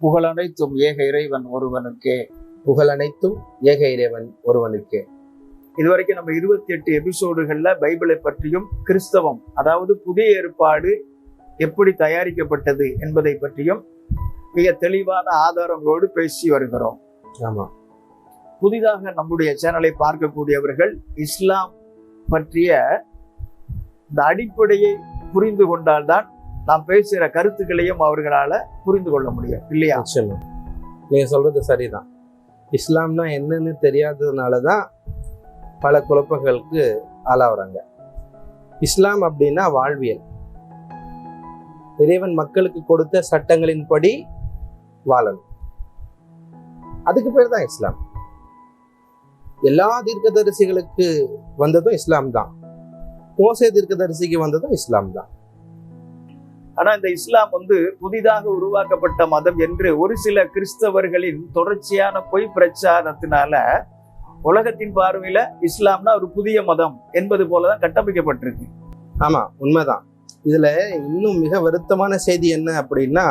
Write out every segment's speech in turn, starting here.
புகழனைத்தும் ஏக இறைவன் ஒருவனுக்கே. புகழனைத்தும் ஏக இறைவன் ஒருவனுக்கே. இதுவரைக்கும் நம்ம 28 எபிசோடுகள்ல பைபிளை பற்றியும் கிறிஸ்தவம், அதாவது புதிய ஏற்பாடு எப்படி தயாரிக்கப்பட்டது என்பதை பற்றியும் மிக தெளிவான ஆதாரங்களோடு பேசி வருகிறோம். ஆமா, புதிதாக நம்முடைய சேனலை பார்க்கக்கூடியவர்கள் இஸ்லாம் பற்றிய இந்த அடிப்படையை புரிந்து கொண்டால்தான் நாம் பேசுகிற கருத்துக்களையும் அவர்களால புரிந்து கொள்ள முடியும், இல்லையா? நீங்க சொல்றது சரிதான். இஸ்லாம்னா என்னன்னு தெரியாததுனாலதான் பல குழப்பங்களுக்கு ஆளாகிறாங்க. இஸ்லாம் அப்படின்னா வாழ்வியல், இறைவன் மக்களுக்கு கொடுத்த சட்டங்களின்படி வாழணும், அதுக்கு பேர் தான் இஸ்லாம். எல்லா தீர்க்கதரிசிகளுக்கு வந்ததும் இஸ்லாம் தான், மோசே தீர்க்கதரிசிக்கு வந்ததும் இஸ்லாம் தான். ஆனா இந்த இஸ்லாம் புதிதாக உருவாக்கப்பட்ட மதம் என்று ஒரு சில கிறிஸ்தவர்களின் தொடர்ச்சியான பொய் பிரச்சாரத்தினால உலகத்தின் பார்வையில இஸ்லாம்னா ஒரு புதிய மதம் என்பது போலதான் கட்டமைக்கப்பட்டிருக்கு. ஆமா, உண்மைதான். இதுல இன்னும் மிக வருத்தமான செய்தி என்ன அப்படின்னா,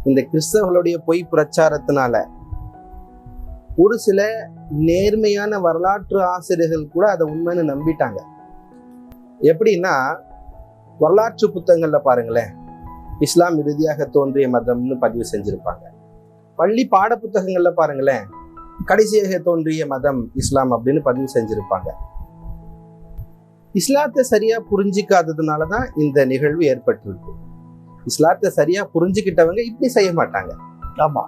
இந்த கிறிஸ்தவர்களுடைய பொய் பிரச்சாரத்தினால ஒரு சில நேர்மையான வரலாற்று ஆசிரியர்கள் கூட அதை உண்மைன்னு நம்பிட்டாங்க. எப்படின்னா, வரலாற்று புத்தகங்கள்ல பாருங்களேன், இஸ்லாம் இறுதியாக தோன்றிய மதம்னு பதிவு செஞ்சிருப்பாங்க. பள்ளி பாட புத்தகங்கள்ல பாருங்களேன், கடைசியாக தோன்றிய மதம் இஸ்லாம் அப்படின்னு பதிவு செஞ்சிருப்பாங்க. இஸ்லாத்தை சரியா புரிஞ்சிக்காததுனாலதான் இந்த நிகழ்வு ஏற்பட்டிருக்கு. இஸ்லாத்தை சரியா புரிஞ்சுக்கிட்டவங்க இப்படி செய்ய மாட்டாங்க. ஆமா,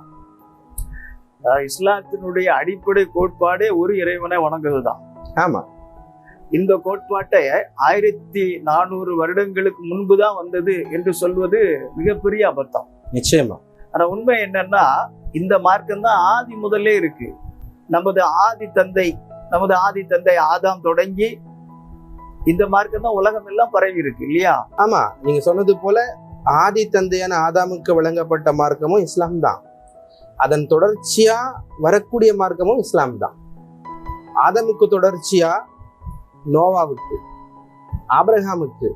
இஸ்லாத்தினுடைய அடிப்படை கோட்பாடே ஒரு இறைவனை வணங்குவதுதான். ஆமா, இந்த கோட்பாட்டை 1400 வருடங்களுக்கு முன்புதான் வந்தது என்று சொல்வது மிகப்பெரிய அபத்தம். நிச்சயமா. ஆனா உண்மை என்னன்னா, இந்த மார்க்கம் தான் ஆதி முதல்ல இருக்கு. நமது ஆதி தந்தை ஆதாம் தொடங்கி இந்த மார்க்கம் தான் உலகம் எல்லாம் பரவி இருக்கு, இல்லையா? ஆமா, நீங்க சொன்னது போல ஆதி தந்தையான ஆதாமுக்கு வழங்கப்பட்ட மார்க்கமும் இஸ்லாம் தான். அதன் தொடர்ச்சியா வரக்கூடிய மார்க்கமும் இஸ்லாம் தான். ஆதாமுக்கு தொடர்ச்சியா நோவாவுக்கு, ஆபிரகாமுக்கு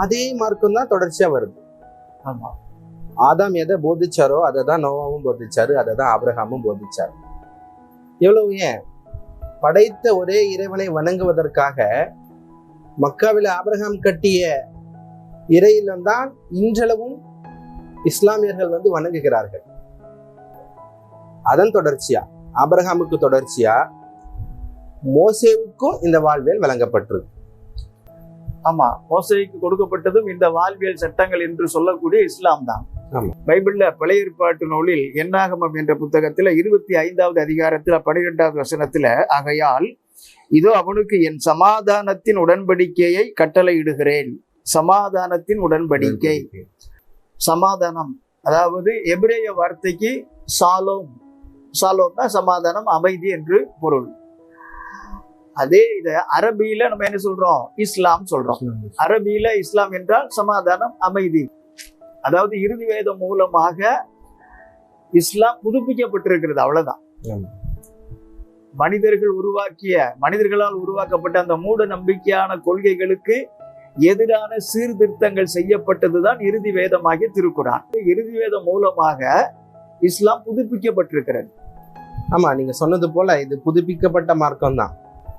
அதே மார்க்கம் தான் தொடர்ச்சியா வருது. ஆமா, ஆதாம் எதை போதிச்சாரோ அதை தான் நோவாவும் போதிச்சாரு, அதை தான் ஆபிரகாமும் போதிச்சாரு. எவ்வளவு ஏன், படைத்த ஒரே இறைவனை வணங்குவதற்காக மக்காவில் ஆபிரகாம் கட்டிய இறையிலம் தான் இன்றளவும் இஸ்லாமியர்கள் வணங்குகிறார்கள். அதன் தொடர்ச்சியா ஆபிரகாமுக்கு தொடர்ச்சியா மோசேவுக்கும் இந்த வாழ்வியல் வழங்கப்பட்டிருக்கு. ஆமா, மோசேவுக்கு கொடுக்கப்பட்டதும் இந்த வாழ்வியல் சட்டங்கள் என்று சொல்லக்கூடிய இஸ்லாம் தான். பைபிள்ல பழைய ஏற்பாட்டு நூலில் என்னாகமம் என்ற புத்தகத்துல 25வது அதிகாரத்துல 12வது வசனத்துல, ஆகையால் இதோ அவனுக்கு என் சமாதானத்தின் உடன்படிக்கையை கட்டளையிடுகிறேன். சமாதானத்தின் உடன்படிக்கை, சமாதானம், அதாவது எபிரேய வார்த்தைக்கு சாலோம். சாலோம் தான் சமாதானம், அமைதி என்று பொருள். அதே இத அரபியில நம்ம என்ன சொல்றோம்? இஸ்லாம் சொல்றோம். அரபியில இஸ்லாம் என்றால் சமாதானம், அமைதி. அதாவது இறுதி வேதம் மூலமாக இஸ்லாம் புதுப்பிக்கப்பட்டிருக்கிறது, அவ்வளவுதான். மனிதர்களால் உருவாக்கப்பட்ட அந்த மூட நம்பிக்கையான கொள்கைகளுக்கு எதிரான சீர்திருத்தங்கள் செய்யப்பட்டதுதான் இறுதி வேதமாகிய திருக்குரான். இறுதி வேதம் மூலமாக இஸ்லாம் புதுப்பிக்கப்பட்டிருக்கிறது. ஆமா, நீங்க சொன்னது போல இது புதுப்பிக்கப்பட்ட மார்க்கம் தான்.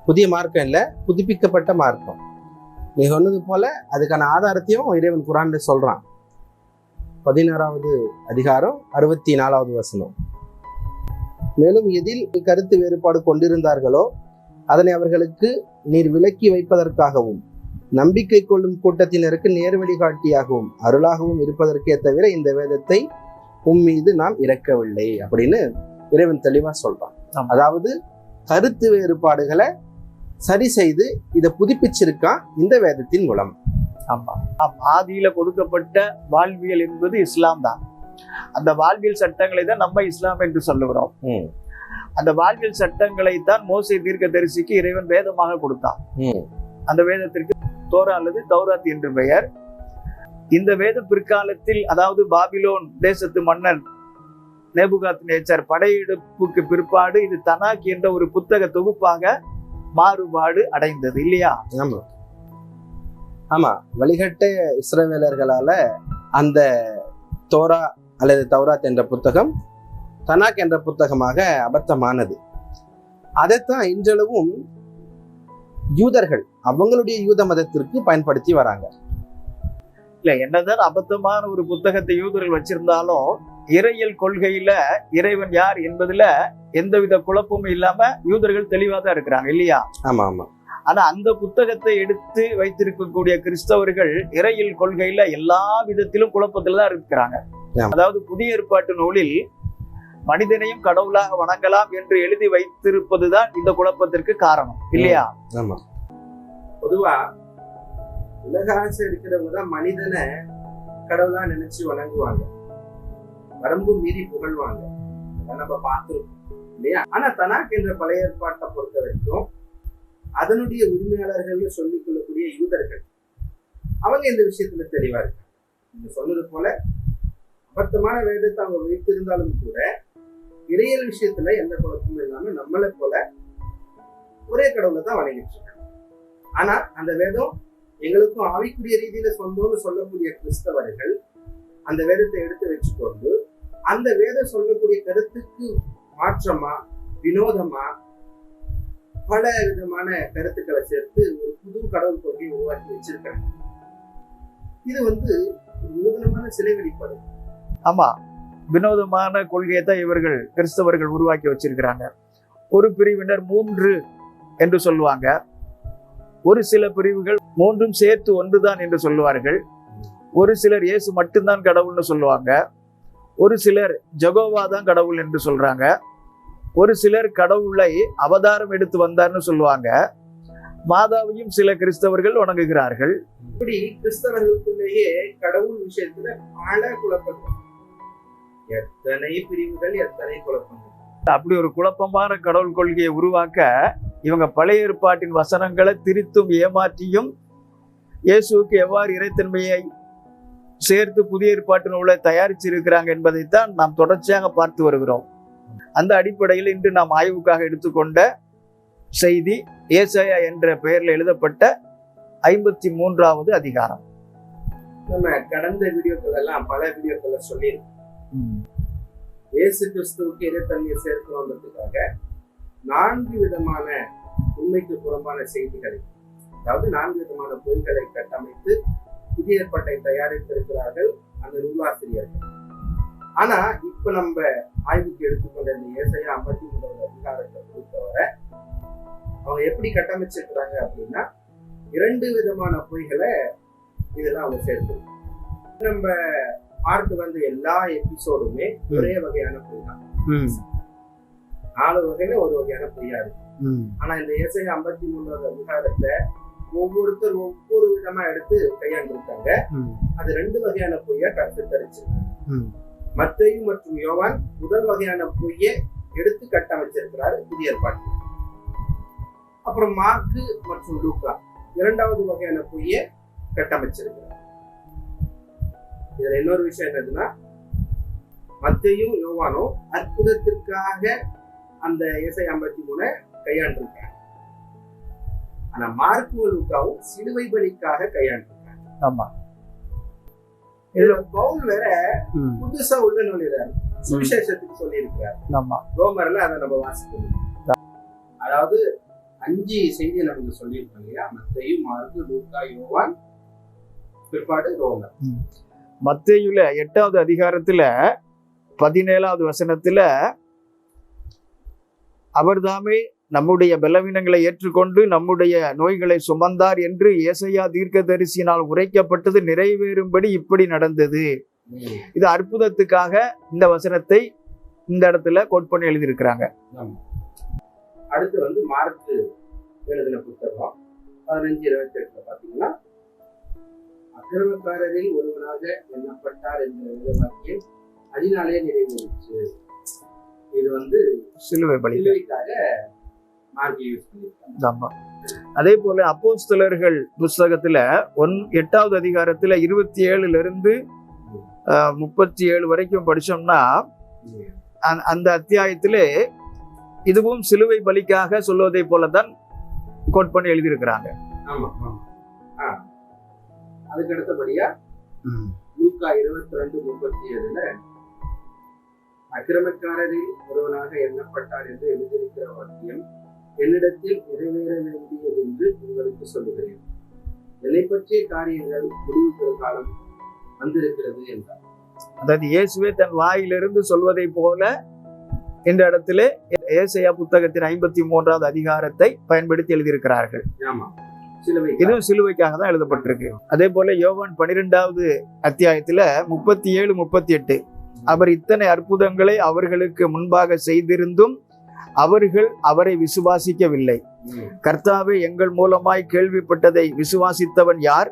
புதிய மார்க்கம் இல்ல, புதுப்பிக்கப்பட்ட மார்க்கம். நீ சொன்னது போல அதுக்கான ஆதாரத்தையும் இறைவன் குர்ஆன்ல சொல்றான். 16வது அதிகாரம் 64வது வசனம். மேலும் எதில் கருத்து வேறுபாடு கொண்டிருந்தார்களோ அதனை அவர்களுக்கு நீர் விலக்கி வைப்பதற்காகவும் நம்பிக்கை கொள்ளும் கூட்டத்தினருக்கு நேர் வழிகாட்டியாகவும் அருளாகவும் இருப்பதற்கே தவிர இந்த வேதத்தை மீது நாம் இறக்கவில்லை அப்படின்னு இறைவன் தெளிவா சொல்றான். அதாவது கருத்து வேறுபாடுகளை சரி செய்து இதை புதுப்பிச்சிருக்கான் இந்த வேதத்தின் மூலம். ஆமா, ஆதியில கொடுக்கப்பட்ட வாழ்வியல் என்பது இஸ்லாம் தான். அந்த வாழ்வியல் சட்டங்களை தான் நம்ம இஸ்லாம் என்று சொல்லுகிறோம். அந்த வாழ்வியல் சட்டங்களை தான் மோசே தீர்க்கதரிசிக்கு இறைவன் வேதமாக கொடுத்தான். அந்த வேதத்திற்கு தோரா அல்லது தௌராத் என்று பெயர். இந்த வேதம் பிற்காலத்தில், அதாவது பாபிலோன் தேசத்து மன்னன் நேபுகாத்நேச்சர் படையெடுப்புக்கு பிற்பாடு இது தனாக் என்ற ஒரு புத்தக தொகுப்பாக மாறுபாடு அடைந்தது, இல்லையா? ஆமா ஆமா, வழிகட்ட இஸ்ரவேலர்களால அந்த தோரா அல்லது தௌராத் என்ற புத்தகம் தனாக் என்ற புத்தகமாக அபத்தமானது. அதைத்தான் இன்றளவும் யூதர்கள் அவங்களுடைய யூத மதத்திற்கு பயன்படுத்தி வராங்க. இல்ல, என்னதான் அபத்தமான ஒரு புத்தகத்தை யூதர்கள் வச்சிருந்தாலும் இறையியல் கொள்கையில இறைவன் யார் என்பதுல எந்தவித குழப்பமும் இல்லாம யூதர்கள் தெளிவா தான் இருக்கிறாங்க இல்லையா? ஆமா ஆமா. ஆனா அந்த புத்தகத்தை எடுத்து வைத்திருக்கக்கூடிய கிறிஸ்தவர்கள் இறையியல் கொள்கையில எல்லா விதத்திலும் குழப்பத்துல தான் இருக்கிறாங்க. அதாவது புதிய ஏற்பாட்டு நூலில் மனிதனையும் கடவுளாக வணங்கலாம் என்று எழுதி வைத்திருப்பதுதான் இந்த குழப்பத்திற்கு காரணம் இல்லையா? ஆமா. பொதுவா உலக ஆசை இருக்கிறவங்க தான் மனிதனை கடவுளா நினைச்சு வணங்குவாங்க, வரம்பு மீறி புகழ்வாங்க. நம்ம பார்த்திருக்கோம் இல்லையா? ஆனா தனாக் என்ற பழைய ஏற்பாட்டை பொறுத்த வரைக்கும் அதனுடைய உரிமையாளர்கள் சொல்லிக் கொள்ளக்கூடிய யூதர்கள் அவங்க இந்த விஷயத்துல தெளிவா இருக்காங்க. நீங்க சொன்னது போல அபத்தமான வேதத்தை அவங்க வைத்திருந்தாலும் கூட இறையியல் விஷயத்துல எந்த குழப்பமும் இல்லாம நம்மளை போல ஒரே கடவுளை தான் வணங்கிட்டு இருக்காங்க. ஆனா அந்த வேதம் எங்களுக்கும் ஆவிக்குரிய ரீதியில சொந்தம்னு சொல்லக்கூடிய கிறிஸ்தவர்கள் அந்த வேதத்தை எடுத்து வச்சுக்கொண்டு அந்த வேதம் சொல்லக்கூடிய கருத்துக்கு மாற்றமா வினோதமா பல விதமான கருத்துக்களை சேர்த்து ஒரு புது கடவுள் கொள்கையை உருவாக்கி வச்சிருக்காங்க. இது நூதனமான சிலை வழிபாடு. ஆமா, வினோதமான கொள்கையை தான் இவர்கள் கிறிஸ்தவர்கள் உருவாக்கி வச்சிருக்கிறாங்க. ஒரு பிரிவினர் 3 என்று சொல்லுவாங்க, ஒரு சில பிரிவுகள் 3ம் சேர்த்து ஒன்றுதான் என்று சொல்லுவார்கள், ஒரு சிலர் இயேசு மட்டும்தான் கடவுள்னு சொல்லுவாங்க, ஒரு சிலர் ஜெகோவா தான் கடவுள் என்று சொல்றாங்க, ஒரு சிலர் கடவுளை அவதாரம் எடுத்து வந்தார்னு சொல்லுவாங்க, மாதாவையும் சில கிறிஸ்தவர்கள் வணங்குகிறார்கள். இப்படி கிறிஸ்தவர்களுக்குள்ளேயே கடவுள் விஷயத்துல பல குழப்பங்கள், எத்தனை பிரிவுகள், எத்தனை குழப்பங்கள். அப்படி ஒரு குழப்பமான கடவுள் கொள்கையை உருவாக்க இவங்க பழைய ஏற்பாட்டின் வசனங்களை திரித்தும் ஏமாற்றியும் இயேசுவுக்கு எவ்வாறு இறைத்தன்மையை சேர்த்து புதிய ஏற்பாட்டு நூலை தயாரிச்சிருக்கிறாங்க என்பதைத்தான் நாம் தொடர்ச்சியாக பார்த்து வருகிறோம். அந்த அடிப்படையில் இன்று நாம் ஆய்வுக்காக எடுத்துக்கொண்ட செய்தி ஏசாயா என்ற பெயரில் எழுதப்பட்ட 53வது அதிகாரம். நம்ம கடந்த வீடியோக்கள் எல்லாம் பல வீடியோக்களை சொல்லியிருக்கோம். இயேசு கிறிஸ்துவுக்கு இறைத்தன்மையை சேர்க்கணுன்றதுக்காக 4 விதமான உண்மைக்கு புறம்பான செய்திகளை, அதாவது 4 விதமான பொய்களை கட்டமைத்து புதிய ஏற்பாட்டை தயாரித்திருக்கிறார்கள் அந்த நூலாசிரியர்கள். ஆனா இப்ப நம்ம ஆய்வுக்கு எடுத்துக்கொண்ட இந்த ஏசாயா 53வது அதிகாரத்தை பொறுத்தவரை அவங்க எப்படி கட்டமைச்சிருக்கிறாங்க அப்படின்னா 2 விதமான பொய்களை இதெல்லாம் அவங்க சேர்த்து நம்ம பார்த்து வந்த எல்லா எபிசோடுமே ஒரே வகையான பொய் தான். 4 வகையில ஒரு வகையான பொய்யா இருக்கு. ஆனா இந்த ஏசாயா 53வது அதிகாரத்தை ஒவ்வொருத்தர் ஒவ்வொரு விதமா எடுத்து கையாண்டிருக்காங்க. அது 2 வகையான பொய்யா கருத்தரிச்சிருக்காங்க. மத்தேயு மற்றும் யோவான் முதல் வகையான பொய்யை எடுத்து கட்டமைச்சிருக்கிறாரு புதிய ஏற்பாட்டு. அப்புறம் மார்க்கு மற்றும் லூக்கா 2வது வகையான பொய்யை கட்டமைச்சிருக்கிறார். இதுல இன்னொரு விஷயம் என்னதுன்னா, மத்தேயும் யோவானும் அற்புதத்திற்காக அந்த ஏசாயா 53 கையாண்டிருக்காங்க. ஆனா மார்க்கும் லூக்காவும் சிலுவை பலிக்காக கையாண்டிருக்காங்க. ஆமா, இதுல பவுல் வேற புதுசா உள்ள நுழைறாரு, சுவிசேஷத்துக்கு சொல்லி இருக்கிறார். ஆமா, ரோமர்ல அதை நம்ம வாசிக்கணும். அதாவது 5 செய்தியை நமக்கு சொல்லியிருக்கோம் இல்லையா? மத்தேயு, மார்க்கு, லூக்கா, யோவான், பிற்பாடு ரோமர். மத்தேயுல 8வது அதிகாரத்துல 17வது வசனத்துல அவர்தாமே நம்முடைய பலவீனங்களை ஏற்றுக்கொண்டு நம்முடைய நோய்களை சுமந்தார் என்று ஏசாயா தீர்க்கதரிசியினால் உரைக்கப்பட்டது நிறைவேறும்படி இப்படி நடந்தது. இது அற்புதத்துக்காக இந்த வசனத்தை இந்த இடத்துல கோட் பண்ணி எழுதியிருக்கிறாங்க. அடுத்து மார்க்கு எழுதின புத்தகம் 15:28 பாத்தீங்கன்னா, அக்கிரமக்காரரில் ஒருவனாக எண்ணப்பட்டார் என்ற வாக்கியம் அதனாலே நிறைவேறிச்சு. இது சிலுவை பலிக்காக மார்க்கு யூஸ் பண்ணிருக்காங்க. அதே போல அப்போஸ்தலர்கள் புஸ்தகத்துல 8வது அதிகாரத்துல 27 37 வரைக்கும் படிச்சோம்னா அந்த அத்தியாயத்திலே இதுவும் சிலுவை பலிக்காக சொல்வதை போலதான் கோட் பண்ணி எழுதியிருக்கிறாங்க. அதுக்கு அடுத்தபடியா லூக்கா 22:37 அக்கிரமக்காரரில் ஒருவனாக எண்ணப்பட்டார் என்று எழுதியிருக்கிற வாக்கியம் என்னிடத்தில் நிறைவேற வேண்டியது என்று உங்களுக்கு சொல்லுகிறேன். என்னை பற்றிய காரியங்கள் முடிவுக்கிற காலம் வந்திருக்கிறது என்றார். அதாவது இயேசுவே தன் வாயிலிருந்து சொல்வதை போல இந்த இடத்திலே ஏசாயா புத்தகத்தின் 53வது அதிகாரத்தை பயன்படுத்தி எழுதியிருக்கிறார்கள். இதுவும் சிலுவைக்காக தான் எழுதப்பட்டிருக்கு. அதே போல யோவான் 12வது அத்தியாயத்துல 37, 38 அவர் இத்தனை அற்புதங்களை அவர்களுக்கு முன்பாக செய்திருந்தும் அவர்கள் அவரை விசுவாசிக்கவில்லை. கர்த்தாவே, எங்கள் மூலமாய் கேள்விப்பட்டதை விசுவாசித்தவன் யார்?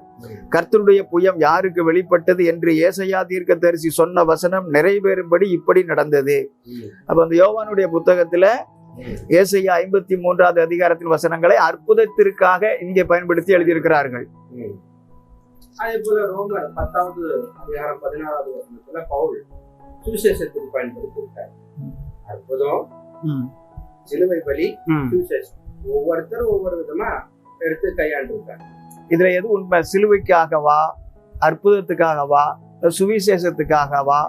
கர்த்தருடைய புயம் யாருக்கு வெளிப்பட்டது என்று ஏசாயா தீர்க்கதரிசி சொன்ன வசனம் நிறைவேறும்படி இப்படி நடந்தது. அப்ப அந்த யோவானுடைய புத்தகத்துல ஏசாயா 53வது அதிகாரத்தின் வசனங்களை அற்புதத்திற்காக இங்கே பயன்படுத்தி எழுதியிருக்கிறார்கள். அதே போல ரோமர் 10வது அதிகாரம் 16வது வசனத்துல பவுல் சுவிசேஷத்துக்கு பயன்படுத்தியிருக்கார். அற்புதம், சிலுவை பலி, சுவிசேஷம், ஒவ்வொருத்தரும் ஒவ்வொரு விதமா எடுத்து கையாண்டு இருக்காங்க. இதுல எது உண்மை? சிலுவைக்காகவா, அற்புதத்துக்காகவா, சுவிசேஷத்துக்காகவா?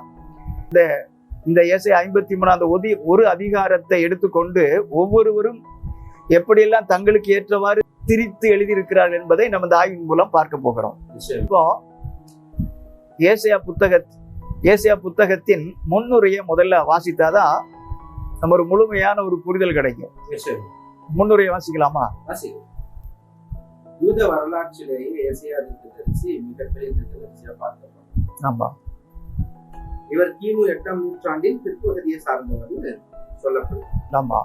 இந்த ஏசாயா 53வது ஒரு அதிகாரத்தை எடுத்துக்கொண்டு ஒவ்வொருவரும் எப்படியெல்லாம் தங்களுக்கு ஏற்றவாறு திரித்து எழுதியிருக்கிறார்கள் என்பதை நம்ம இந்த ஆய்வின் மூலம் பார்க்க போகிறோம். இப்போ ஏசாயா புத்தகத்தின் முன்னுரையை முதல்ல வாசித்தாதான் நம்ம ஒரு முழுமையான ஒரு புரிதல் கிடைக்கும். முன்னுரையை வாசிக்கலாமா? யூத வரலாற்றிலேயே ஏசாயா தீர்க்கதரிசி மிகப்பெரிய தீர்க்கதரிசியா பார்க்கப்படும். ஆமா, இவர் கிமு 8ஆம் நூற்றாண்டின் பிற்பகுதியை சார்ந்தவர் சொல்லப்படுது. ஆமா,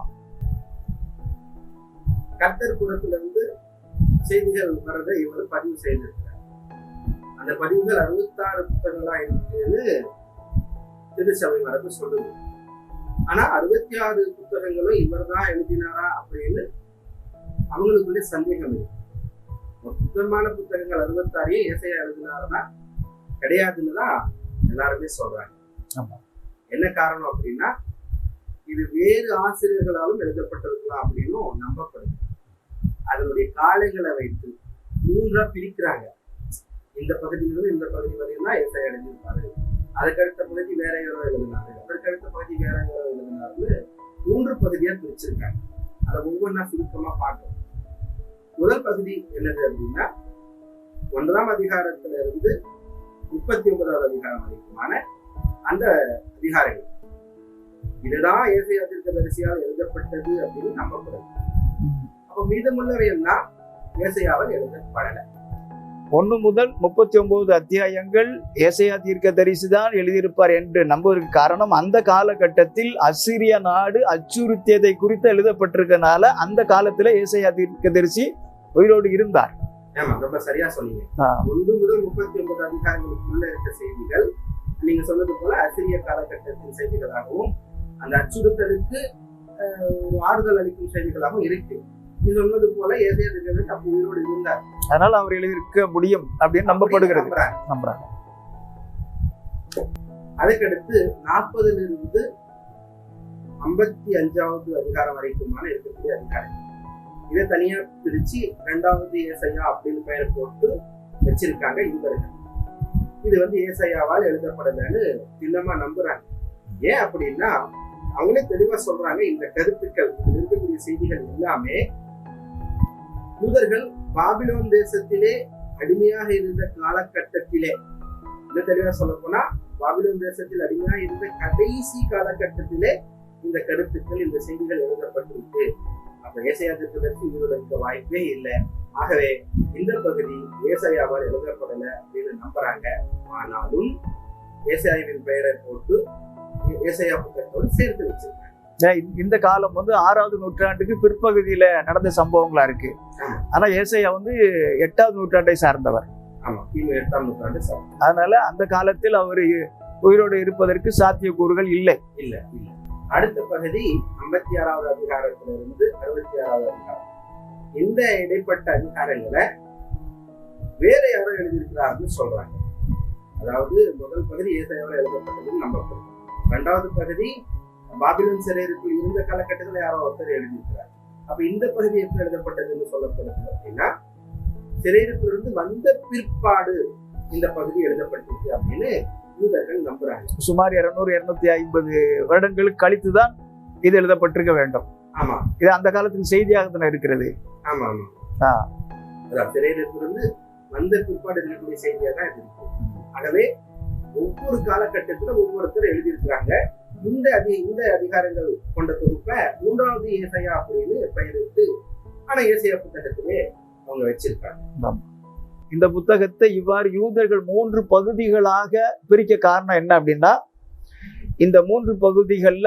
கர்த்தர் புறத்திலிருந்து செய்திகள் வரதை இவர் பதிவு செய்திருக்கிறார். அந்த பதிவுகள் 66 புத்தகங்களா இருக்குன்னு திருச்சபை மரபு சொல்லுது. ஆனா 66 புத்தகங்களும் இவர் தான் எழுதினாரா அப்படின்னு அவங்களுக்குள்ளே சந்தேகம் இருக்கு. மொத்தமான புத்தகங்கள் 66 ஏசாயா எழுதினாரா கிடையாதுன்னு தான் எல்லாருமே சொல்றாங்க. என்ன காரணம் அப்படின்னா, இது வேறு ஆசிரியர்களாலும் எழுதப்பட்டிருக்கலாம் அப்படின்னு நம்பப்படுது. அதனுடைய காலங்களை வைத்து 3ஆ பிரிக்கிறாங்க. இந்த பகுதியிலிருந்து இந்த பகுதி வரையும் தான் ஏசாயா எழுதியிருப்பாரு, அதுக்கடுத்த பகுதி வேற யாரோ எழுதினாரு, அதற்கடுத்த பகுதி வேற யாரோ எழுதினாருன்னு 3 பகுதியா பிரிச்சிருக்காங்க. அதை ஒவ்வொன்றா சுருக்கமா பார்க்கணும். முதல் பகுதி என்னது அப்படின்னா, 1ஆம் அதிகாரத்துல இருந்து 39வது அதிகாரம் வரைக்குமான அந்த அதிகாரங்கள். இதுதான் ஏசாயா தீர்க்கதரிசியால் எழுதப்பட்டது அப்படின்னு நம்பப்படுது. அப்ப மீதமுள்ளவை எல்லாம் ஏசாயாவால் எழுதப்படல. 1 முதல் 39 அத்தியாயங்கள் ஏசாயா தீர்க்கதரிசி தான் எழுதியிருப்பார் என்று நம்புவதற்கு காரணம், அந்த காலகட்டத்தில் அசீரிய நாடு அச்சுறுத்தியதை குறித்து எழுதப்பட்டிருக்கனால அந்த காலத்துல ஏசாயா தீர்க்கதரிசி உயிரோடு இருந்தார். ரொம்ப சரியா சொன்னீங்க. 1 முதல் 39 அதிகாரங்களுக்குள்ள இருக்க செய்திகள் நீங்க சொன்னது போல அசிரிய காலகட்டத்தின் செய்திகளாகவும் அந்த அச்சுறுத்தலுக்கு ஆறுதல் அளிக்கும் செய்திகளாகவும் இருக்கு. நீ சொன்னது போல ஏசாயா தீர்க்கதரிசி அப்ப உயிரோடு இருந்தார், அதனால அவர் எழுதியிருக்க முடியும் அப்படின்னு நம்பப்படுகிறது. நம்புறாங்க. அதுக்கடுத்து 40லிருந்து 55வது அதிகாரம் வரைக்குமான இருக்கக்கூடிய அதிகாரம். இதை தனியா பிரிச்சு 2வது ஏசாயா அப்படின்னு பெயர் போட்டு வச்சிருக்காங்க யூதர்கள். இது ஏசாயாவால் எழுதப்படலன்னு திண்ணமா நம்புறாங்க. ஏன் அப்படின்னா, அவங்களே தெளிவா சொல்றாங்க, இந்த கருத்துக்கள் இருக்கக்கூடிய செய்திகள் எல்லாமே யூதர்கள் பாபிலோன் தேசத்திலே அடிமையாக இருந்த காலகட்டத்திலே, இன்னும் தெளிவா சொல்ல போனா பாபிலோன் தேசத்தில் அடிமையாக இருந்த கடைசி காலகட்டத்திலே இந்த கருத்துக்கள், இந்த செய்திகள் எழுதப்பட்டிருக்கு. அப்ப ஏசாயா தீர்க்கதரிசி உயிரோட இருக்க வாய்ப்பே இல்லை. ஆகவே இந்த பகுதி ஏசாயாவால் எழுதப்படல அப்படின்னு நம்புறாங்க. ஆனாலும் ஏசாயாவின் பெயரை போட்டு ஏசாயா புத்தகத்தோடு சேர்த்து வச்சிருக்காங்க. இந்த காலம் 6வது நூற்றாண்டுக்கு பிற்பகுதியில நடந்த சம்பவங்களா இருக்கு. ஆனா ஏசாயா 8வது நூற்றாண்டை சார்ந்தவர். ஆமா, 8ஆம் நூற்றாண்டு சார்ந்தவர். அதனால அந்த காலத்தில் அவர் உயிரோடு இருப்பதற்கு சாத்தியக்கூறுகள் இல்லை. அடுத்த பகுதி 56வது அதிகாரத்திலிருந்து 66வது அதிகாரம். இந்த இடைப்பட்ட அதிகாரங்களை வேற யாரோ எழுதியிருக்கிறார்கள் சொல்றாங்க. அதாவது முதல் பகுதி ஏசாயாவால் எழுதப்பட்டதுன்னு நம்பப்படுது. 2வது பகுதி பாபிலோன் சிறையிருப்பில் இருந்த காலகட்டத்தில் யாரோ ஒருத்தர் எழுதியிருக்கிறார். அப்ப இந்த பகுதி எப்படி எழுதப்பட்டதுன்னு சொல்லப்படுது அப்படின்னா, சிறையிருப்பிலிருந்து வந்த பிற்பாடு இந்த பகுதி எழுதப்பட்டிருக்கு அப்படின்னு யூதர்கள் நம்புறாங்க. சுமார் 200-250 வருடங்களுக்கு கழித்துதான் இது எழுதப்பட்டிருக்க வேண்டும். ஆமா, இது அந்த காலத்தின் செய்தியாக தானே இருக்கிறது. ஆமா ஆமா, சிறையிலிருந்து வந்த பிற்பாடு இருக்கக்கூடிய செய்தியா தான் இது இருக்கு. ஆகவே ஒவ்வொரு காலகட்டத்துல ஒவ்வொருத்தர் எழுதியிருக்கிறாங்க. இந்த அதிகாரங்கள் கொண்ட தொகுப்பை 3வது ஏசாயா அப்படின்னு பெயரிட்டு ஆனா ஏசாயா புத்தகத்திலே அவங்க வச்சிருக்காங்க. இந்த புத்தகத்தை இவ்வாறு யூதர்கள் 3 பகுதிகளாக பிரிக்க காரணம் என்ன அப்படின்னா, இந்த 3 பகுதிகள்ல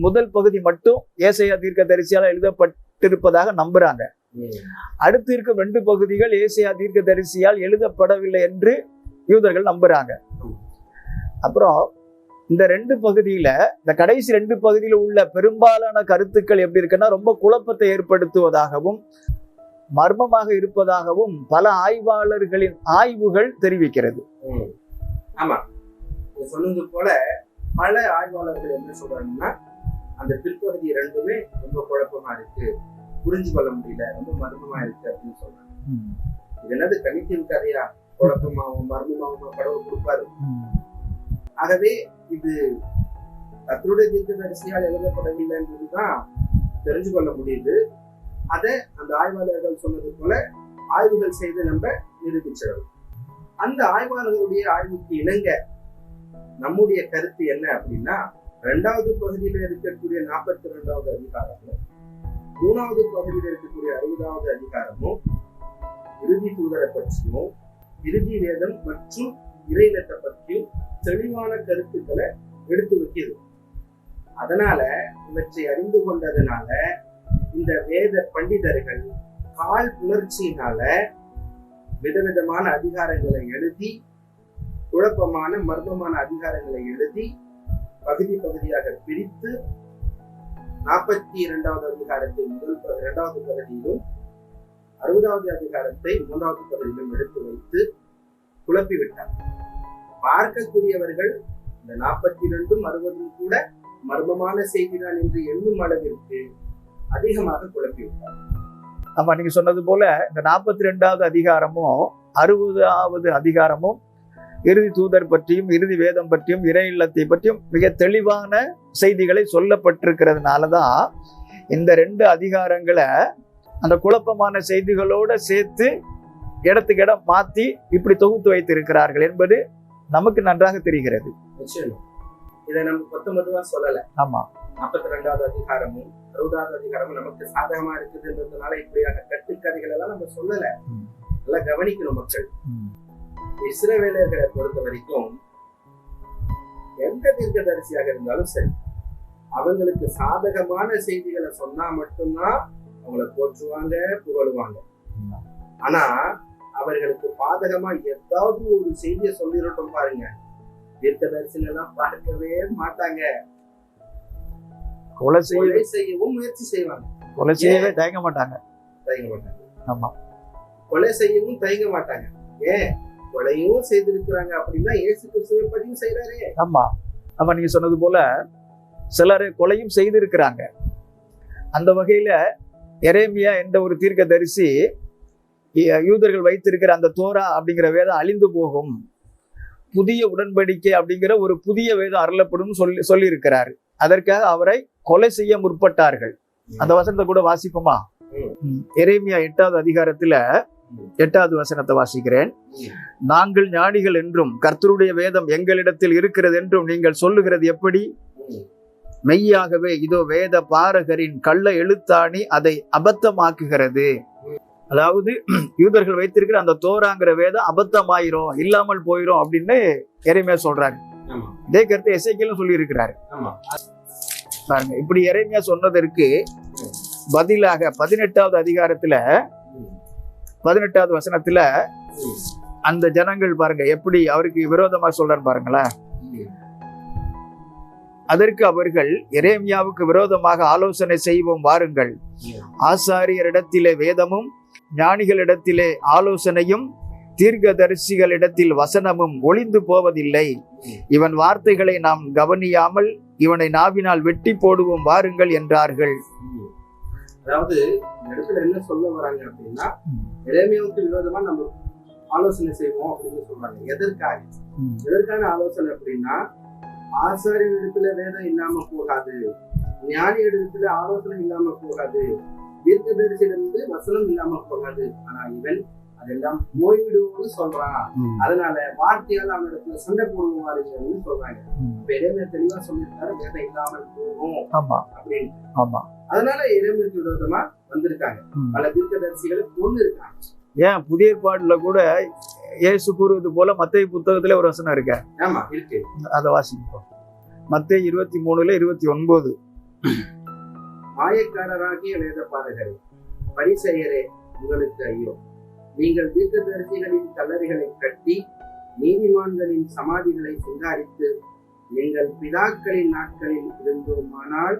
முதல் பகுதி மட்டும் ஏசாயா தீர்க்கதரிசியால் எழுதப்பட்டிருப்பதாக நம்புறாங்க. அடுத்து இருக்கும் 2 பகுதிகள் ஏசாயா தீர்க்கதரிசியால் எழுதப்படவில்லை என்று யூதர்கள் நம்புறாங்க. அப்புறம் இந்த 2 பகுதியில, இந்த கடைசி 2 பகுதியில உள்ள பெரும்பாலான கருத்துக்கள் எப்படி இருக்குன்னா, ரொம்ப குழப்பத்தை ஏற்படுத்துவதாகவும் மர்மமாக இருப்பதாகவும் பல ஆய்வாளர்களின் ஆய்வுகள் தெரிவிக்கிறது. ஆமா, சொன்னது போல பல ஆய்வாளர்கள் என்ன சொல்றாங்கன்னா, அந்த பிற்பகுதி 2மே ரொம்ப குழப்பமா இருக்கு, புரிஞ்சு கொள்ள முடியல, ரொம்ப மர்மமா இருக்கு அப்படின்னு சொல்றாங்க. இது என்னது கணித்தின் கதையா? குழப்பமாவும் மர்மமாவும் கடவுள் கொடுப்பாரு. ஆகவே இது கர்த்தருடைய தீர்க்கதரிசியால் எழுதப்படவில்லை என்பதுதான் தெரிஞ்சு கொள்ள முடியுது. அதை அந்த ஆய்வாளர்கள் சொன்னது போல ஆய்வுகள் செய்து நம்ம நிரூபிச்சிடலாம். அந்த ஆய்வாளர்களுடைய ஆய்வுக்கு இணங்க நம்முடைய கருத்து என்ன அப்படின்னா, 2வது பகுதியில இருக்கக்கூடிய 42வது அதிகாரமும் 3வது பகுதியில் இருக்கக்கூடிய 60வது அதிகாரமும் இறுதி தூதரை பற்றியும் இறுதி வேதம் மற்றும் இறையிலத்தை பற்றியும் தெளிவான கருத்துக்களை எடுத்து வைக்கிறது. அதனால இவற்றை அறிந்து கொண்டதுனால இந்த வேத பண்டிதர்கள் கால் புணர்ச்சியினால விதவிதமான அதிகாரங்களை எழுதி, குழப்பமான மர்மமான அதிகாரங்களை எழுதி பகுதி பகுதியாக பிரித்து 42வது அதிகாரத்தை 2வது பகுதியிலும் 60வது அதிகாரத்தை 3வது பகுதியிலும் எடுத்து வைத்து குழப்பி விட்டார். பார்க்கக்கூடியவர்கள் இந்த 42ம் 60ம் கூட மர்மமான செய்திதான் என்று எண்ணும் அளவிற்கு அதிகமாக குழப்பி விட்டார். ஆமா, நீங்க சொன்னது போல இந்த 42வது அதிகாரமும் 60வது அதிகாரமும் இறுதி தூதர் பற்றியும் இறுதி வேதம் பற்றியும் இறை இல்லத்தை பற்றியும் மிக தெளிவான செய்திகளை சொல்லப்பட்டிருக்கிறதுனாலதான் இந்த 2 அதிகாரங்களை அந்த குழப்பமான செய்திகளோட சேர்த்து இடத்துக்கு இடம் மாத்தி இப்படி தொகுத்து வைத்திருக்கிறார்கள் என்பது நமக்கு நன்றாக தெரிகிறது. இதை நம்ம 19வா சொல்லல. ஆமா, 42வது அதிகாரமும் 60வது அதிகாரமும் நமக்கு சாதகமா இருக்குதுன்றதுனால இப்படியான கட்டுக்கதைகள் எல்லாம் நம்ம சொல்லல. நல்லா கவனிக்கணும் மக்கள். இஸ்ரவேலர்களை பொறுத்த வரைக்கும் எந்த தீர்க்கதரிசியாக இருந்தாலும் சரி, அவங்களுக்கு சாதகமான செய்திகளை சொன்னா மட்டும்தான் அவங்கள போற்றுவாங்க, புகழுவாங்க. ஆனா அவர்களுக்கு பாதகமா ஏதாவது ஒரு செய்தியை சொல்லிடட்டும் பாருங்க, தீர்க்கதரிசனம் எல்லாம் பார்க்கவே மாட்டாங்க. கொலை செய்யவும் முயற்சி செய்வாங்க, கொலை செய்யவே தயங்க மாட்டாங்க. ஆமா, கொலை செய்யவும் தயங்க மாட்டாங்க. ஏன்? கொலையும் செய்திருக்கிறாங்க அப்படின்னா இயேசு கிறிஸ்துவை பதிவு செய்யறாரே. ஆமா ஆமா, நீங்க சொன்னது போல சிலர் கொலையும் செய்திருக்கிறாங்க. அந்த வகையில எரேமியா என்ற ஒரு தீர்க்கதரிசி யூதர்கள் வைத்திருக்கிற அந்த தோரா அப்படிங்கிற வேதம் அழிந்து போகும், புதிய உடன்படிக்கை அப்படிங்கிற ஒரு புதிய வேதம் அருளப்படும் சொல்லி இருக்கிறார். அதற்காக அவரை கொலை செய்ய முற்பட்டார்கள். அந்த வசனத்தை கூட வாசிப்போமா? எரேமியா 8வது அதிகாரத்துல 8வது வசனத்தை வாசிக்கிறேன். நாங்கள் ஞானிகள் என்றும் கர்த்தருடைய வேதம் எங்களிடத்தில் இருக்கிறது என்றும் நீங்கள் சொல்லுகிறது எப்படி? மெய்யாகவே இதோ வேத பாரகரின் கள்ள எழுத்தாணி அதை அபத்தமாக்குகிறது. அதாவது யூதர்கள் வைத்திருக்கிற அந்த தோராங்கிற வேதம் அபத்தமாயிரும், இல்லாமல் போயிரும் அப்படின்னு எரேமியா சொல்றாரு. இதே கருத்தை எசேக்கியேலும் சொல்லி இருக்கிறாரு. பாருங்க, இப்படி எரேமியா சொன்னதற்கு பதிலாக 18வது அதிகாரத்துல 18வது வசனத்துல அந்த ஜனங்கள் பாருங்க எப்படி அவருக்கு விரோதமா சொல்றான்னு பாருங்களேன். அதற்கு அவர்கள் எரேமியாவுக்கு விரோதமாக ஆலோசனை செய்வோம் வாருங்கள், ஆசாரியரிடத்திலே வேதமும் ஞானிகளிடத்திலே ஆலோசனையும் தீர்க்கதரிசிகளிடத்தில் வசனமும் ஒளிந்து போவதில்லை. இவன் வார்த்தைகளை நாம் கவனியாமல் இவனை நாவினால் வெட்டி போடுவோம் வாருங்கள் என்றார்கள். அதாவது இந்த இடத்துல என்ன சொல்ல வராங்க அப்படின்னா, எரேமியாவுக்கு விரோதமா நம்ம ஆலோசனை செய்வோம் அப்படின்னு சொல்றாங்க. எதற்கான ஆலோசனை அப்படின்னா, ஆசாரியர் இடத்துல வேதம் இல்லாம போகாது, ஞானி இடத்துல ஆலோசனை இல்லாம போகாது, தீர்க்கதரிசியிலிருந்து வசனம் இல்லாம போகாது. ஆனா இவன் அதெல்லாம் போய்விடுவோம்னு சொல்றான். அதனால வார்த்தையால் அவன் இடத்துல சண்டை போடுவாருன்னு சொல்றாங்க. இறைமையை தெளிவா சொல்லியிருக்காரு, வேதம் இல்லாமல் போகும் அப்படின்னு. அதனால இறைமைக்கு விரோதமா வந்திருக்காங்க. பல தீர்க்கதரிசிகளை கொண்டு இருக்காங்க. ஏன் புதிய ஏற்பாடுல கூட இயேசு கூறுவது போல மத்தேயு புத்தகத்துல ஒரு வசனம் இருக்கு. ஆமா இருக்கு, அதை வாசிப்போம். மத்தேயு 23:29. மாயக்காரராகிய வேத பாரகரே, பரிசேயரே, உங்களுக்கு ஐயோ! நீங்கள் தீர்க்கதரிசிகளின் கல்லறைகளை கட்டி நீதிமான்களின் சமாதிகளை சிங்காரித்து எங்கள் பிதாக்களின் நாட்களில் இருந்தோமானால்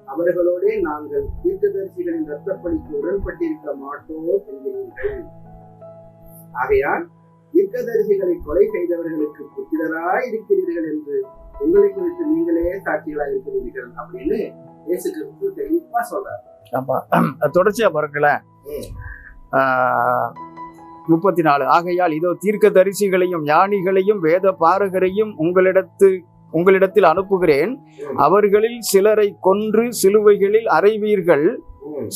அவர்களோடே நாங்கள் தீர்க்கதரிசிகளின் இரத்தப்பழிக்கு உடன்பட்டிருக்க மாட்டோம் என்கிறீர்கள். ஆகையால் தீர்க்கதரிசிகளை கொலை செய்தவர்களுக்கு புத்திரராய் இருக்கிறீர்கள் என்று உங்களை குறித்து நீங்களே சாட்சிகளாக இருக்கிறீர்கள் அப்படின்னு இயேசு கிறிஸ்து தெளிவா சொல்றாரு. ஆமா, தொடர்ச்சியா பாருங்கள 34. ஆகையால் இதோ தீர்க்கதரிசிகளையும் ஞானிகளையும் வேத பாரகரையும் உங்களிடத்தில் அனுப்புகிறேன். அவர்களில் சிலரை கொன்று சிலுவைகளில் அறைவீர்கள்,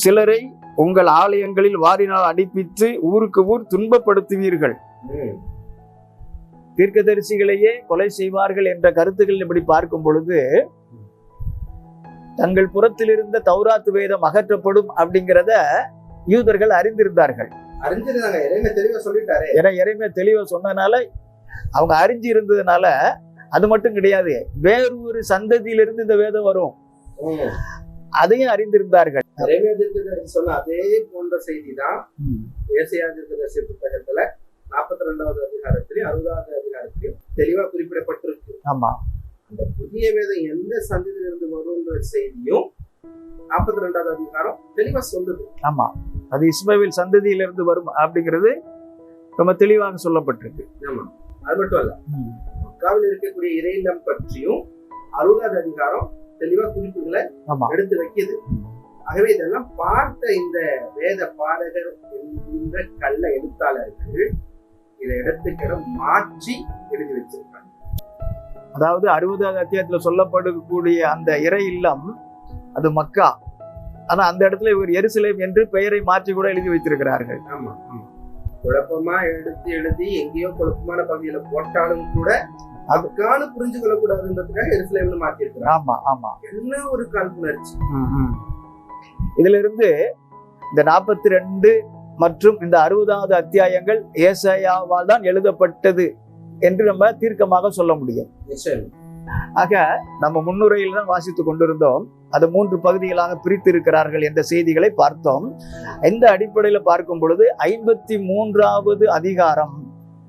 சிலரை உங்கள் ஆலயங்களில் வாரினால் அடிப்பித்து ஊருக்கு ஊர் துன்பப்படுத்துவீர்கள். தீர்க்கதரிசிகளையே கொலை செய்வார்கள் என்ற கருத்துக்கள் இப்படி பார்க்கும் பொழுது, தங்கள் புறத்தில் இருந்த தௌராத்து வேதம் அகற்றப்படும் அப்படிங்கிறத யூதர்கள் அறிந்திருந்தார்கள். இறைமையா தெளிவா சொன்னதுனால, அவங்க அறிஞ்சு இருந்ததுனால, அது மட்டும் கிடையாது, வேறு ஒரு சந்ததியிலிருந்து இந்த வேதம் வரும், அதையும் அறிந்திருந்தார்கள். சொன்ன அதே போன்ற செய்தி தான் ஏசாயா தீர்க்கதரிசி புத்தகத்துல 42வது அதிகாரத்திலையும் 60வது அதிகாரத்திலையும் தெளிவா குறிப்பிடப்பட்டிருக்கு. ஆமா, அந்த புதிய வேதம் எந்த சந்ததியிலிருந்து வரும்ன்ற செய்தியும் 42வது அதிகாரம் தெளிவா சொல்லுது. ஆமா, அது இஸ்மாயில் சந்ததியிலிருந்து வரும் அப்படிங்கிறது ரொம்ப தெளிவாக சொல்லப்பட்டிருக்கு. ஆமா, அது மட்டும் அல்ல, மக்காவில் இருக்கக்கூடிய இறையில்லம் பற்றியும் 60வது அதிகாரம் தெளிவா குறிப்புகளை எடுத்து வைக்குது. ஆகவே இதெல்லாம் பார்த்த இந்த வேத பாரகர் என்கின்ற கள்ள எழுத்தாளர்கள் இதை இடத்துக்கிடம் மாற்றி எழுதி வச்சிருக்காங்க. அதாவது 60வது அத்தியாயத்துல சொல்லப்படக்கூடிய அந்த இறை இல்லம் அது மக்கா, ஆனா அந்த இடத்துல இவர் எருசலேம் என்று பெயரை மாற்றி கூட எழுதி வைத்திருக்கிறார்கள். ஆமா, குழப்பமா எழுதி எங்கேயோ குழப்பமான பகுதியில போட்டாலும் கூட அதுக்கான புரிஞ்சு கொள்ளக்கூடாதுன்றதுக்காக எருசலேம்னு மாத்தி இருக்கிறாங்க. ஆமா ஆமா, என்ன ஒரு காழ்ப்புணர்ச்சி! இதுல இருந்து இந்த 42 மற்றும் இந்த 60வது அத்தியாயங்கள் ஏசாயாவால் தான் எழுதப்பட்டது என்று நம்ம தீர்க்கமாக சொல்ல முடியும். ஆக நம்ம முன்னுரையில் தான் வாசித்துக் கொண்டிருந்தோம். அது 3 பகுதிகளாக பிரித்து இருக்கிறார்கள் என்ற செய்திகளை பார்த்தோம். இந்த அடிப்படையில் பார்க்கும் பொழுது 53வது அதிகாரம்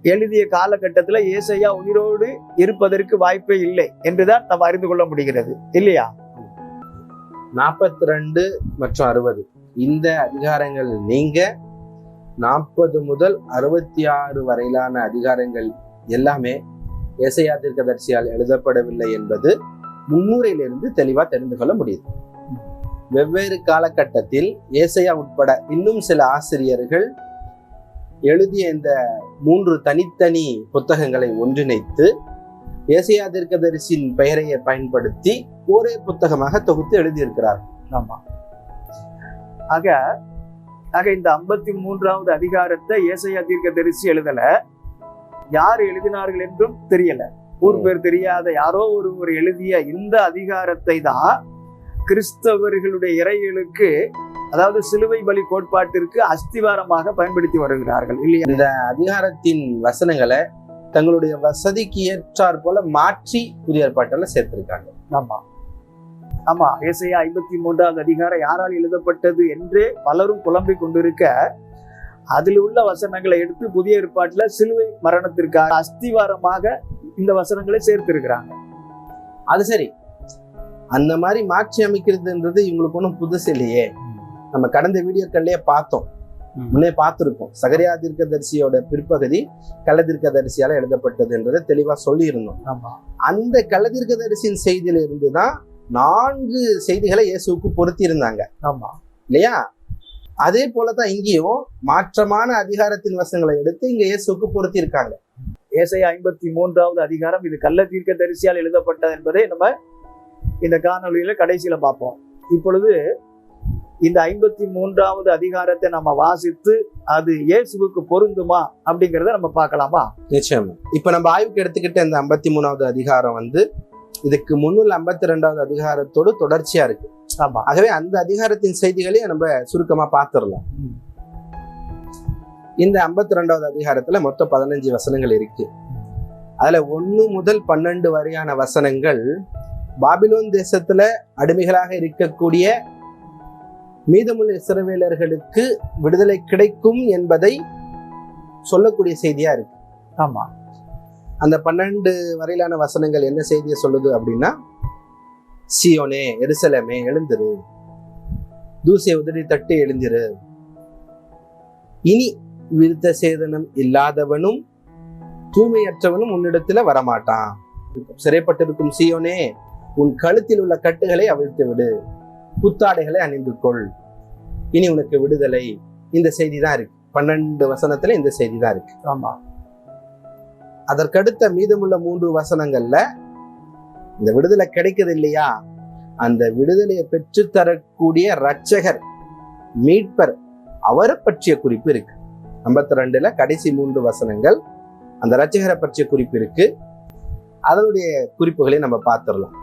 எழுதிய காலகட்டத்துல ஏசாயா உயிரோடு இருப்பதற்கு வாய்ப்பே இல்லை என்றுதான் நம்ம அறிந்து கொள்ள முடிகிறது, இல்லையா? 42 மற்றும் 60 இந்த அதிகாரங்கள் நீங்க 40 முதல் 66 வரையிலான அதிகாரங்கள் எல்லாமே ஏசாயா தீர்க்கதரிசியால் எழுதப்படவில்லை என்பது முன்னுரையிலிருந்து தெளிவா தெரிந்து கொள்ள முடியுது. வெவ்வேறு காலகட்டத்தில் ஏசாயா உட்பட இன்னும் சில ஆசிரியர்கள் எழுதிய இந்த 3 தனித்தனி புத்தகங்களை ஒன்றிணைத்து ஏசாயா தீர்க்கதரிசியின் பெயரையை பயன்படுத்தி ஒரே புத்தகமாக தொகுத்து எழுதியிருக்கிறார்கள். ஆமா, ஆக இந்த 53வது அதிகாரத்தை ஏசாயா தீர்க்கதரிசி எழுதல, யார் எழுதினார்கள் என்றும் தெரியல, ஊர் பேர் தெரியாத யாரோ ஒருவர் எழுதிய இந்த அதிகாரத்தை தான் கிறிஸ்தவர்களுடைய இறைகளுக்கு, அதாவது சிலுவை பலி கோட்பாட்டிற்கு அஸ்திவாரமாக பயன்படுத்தி வருகிறார்கள், இல்லையா? இந்த அதிகாரத்தின் வசனங்களை தங்களுடைய வசதிக்கு ஏற்றாற் போல மாற்றி புதிய ஏற்பாட்டுல சேர்த்திருக்காங்க. ஆமா ஆமா, ஏசாயா 53வது அதிகாரம் யாரால் எழுதப்பட்டது என்று பலரும் புலம்பிக் கொண்டிருக்க, அதில் உள்ள வசனங்களை எடுத்து புதிய ஏற்பாட்டுல சிலுவை மரணத்திற்காக அஸ்திவாரமாக இந்த வசனங்களை சேர்த்திருக்கிறாங்க. அது சரி, அந்த மாதிரி மாற்றி அமைக்கிறதுன்றது இவங்களுக்கு ஒன்றும் புதுசு இல்லையே. நம்ம கடந்த வீடியோக்கள்லயே பார்த்தோம், முன்னே பார்த்திருக்கோம். சகரியா தீர்க்கதரிசியோட பிற்பகுதி கள்ளதீர்க்கதரிசியால எழுதப்பட்டது என்றதை தெளிவா சொல்லி இருந்தோம். அந்த கள்ளதீர்க்கதரிசியின் செய்தியில இருந்துதான் 4 செய்திகளை இயேசுவுக்கு பொருத்தி இருந்தாங்க, ஆமா இல்லையா? அதே போலதான் இங்கேயும் மாற்றமான அதிகாரத்தின் வசனங்களை எடுத்து இங்க இயேசுக்கு பொருத்தி இருக்காங்க. ஏசாயா 53வது அதிகாரம் இது கள்ள தீர்க்கதரிசியால் எழுதப்பட்டது என்பதை நம்ம இந்த காணொளியில கடைசியில பார்ப்போம். இப்பொழுது இந்த 53வது அதிகாரத்தை நம்ம வாசித்து அது இயேசுவுக்கு பொருந்துமா அப்படிங்கிறத நம்ம பார்க்கலாமா? நிச்சயமா. இப்ப நம்ம ஆய்வுக்கு எடுத்துக்கிட்ட இந்த 53வது அதிகாரம் இதுக்கு முன்னுள்ள 52வது அதிகாரத்தோடு தொடர்ச்சியா இருக்கு. ஆமா. ஆகவே அந்த அதிகாரத்தின் செய்திகளையும் நம்ம சுருக்கமா பார்த்துடலாம். இந்த 52வது அதிகாரத்துல மொத்தம் 15 வசனங்கள் இருக்கு. அதுல 1 முதல் 12 வரையான வசனங்கள் பாபிலோன் தேசத்துல அடிமைகளாக இருக்கக்கூடிய மீதமுள்ள இஸ்ரவேலர்களுக்கு விடுதலை கிடைக்கும் என்பதை சொல்லக்கூடிய செய்தியா இருக்கு. ஆமா. அந்த 12 வரையிலான வசனங்கள் என்ன செய்தியை சொல்லுது அப்படின்னா, சீயோனே எருசலேமே எழுந்திரு, தூசியை உதறி தட்டி எழுந்திரு, இனி விருத்த சேதனம் இல்லாதவனும் தூய்மையற்றவனும் உன்னிடத்துல வரமாட்டான். சிறைப்பட்டிருக்கும் சீயோனே, உன் கழுத்தில் உள்ள கட்டுகளை அவிழ்த்து விடு, புத்தாடைகளை அணிந்து கொள், இனி உனக்கு விடுதலை. இந்த செய்தி தான் இருக்கு. 12 வசனத்துல இந்த செய்தி தான் இருக்கு. ஆமா. அதற்கடுத்த மீதமுள்ள 3 வசனங்கள்ல இந்த விடுதலை கிடைக்குது இல்லையா, அந்த விடுதலையை பெற்று தரக்கூடிய இரட்சகர் மீட்பர் அவரை பற்றிய குறிப்பு இருக்கு. 52ல கடைசி 3 வசனங்கள் அந்த இரட்சகரை பற்றிய குறிப்பு இருக்கு. அதனுடைய குறிப்புகளை நம்ம பார்த்துடலாம்.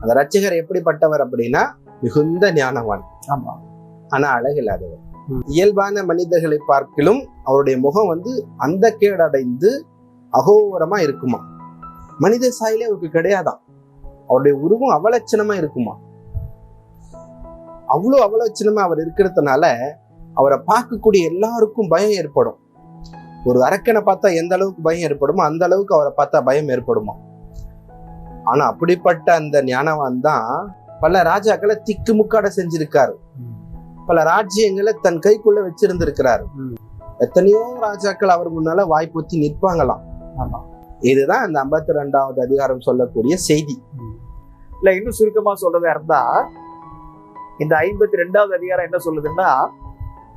அந்த இரட்சகர் எப்படிப்பட்டவர் அப்படின்னா, மிகுந்த ஞானவான், ஆமா, ஆனா அழகில்லாதவர். இயல்பான மனிதர்களை பார்க்கிலும் அவருடைய முகம் அந்த கேடடைந்து அகோரமா இருக்குமா. மனித சாயிலே அவருக்கு கிடையாதான். அவருடைய உருவம் அவலட்சணமா இருக்குமா. அவ்வளோ அவலட்சணமா அவர் இருக்கிறதுனால அவரை பார்க்கக்கூடிய எல்லாருக்கும் பயம் ஏற்படும். ஒரு அரக்கனை பார்த்தா எந்த அளவுக்கு பயம் ஏற்படுமோ அந்த அளவுக்கு அவரை பார்த்தா பயம் ஏற்படுமா. ஆனா அப்படிப்பட்ட அந்த ஞானவான் தான் பல ராஜாக்களை திக்குமுக்காட செஞ்சிருக்காரு. பல ராஜ்யங்களை தன் கைக்குள்ள வச்சிருந்திருக்கிறாரு. எத்தனையோ ராஜாக்கள் அவர் முன்னால வாய்ப்பொத்தி நிற்பாங்களாம். இதுதான் அந்த 52வது அதிகாரம் சொல்லக்கூடிய செய்தி. இல்ல, இன்னும் சுருக்கமா சொல்றதா இருந்தா, இந்த 52வது அதிகாரம் என்ன சொல்லுதுன்னா,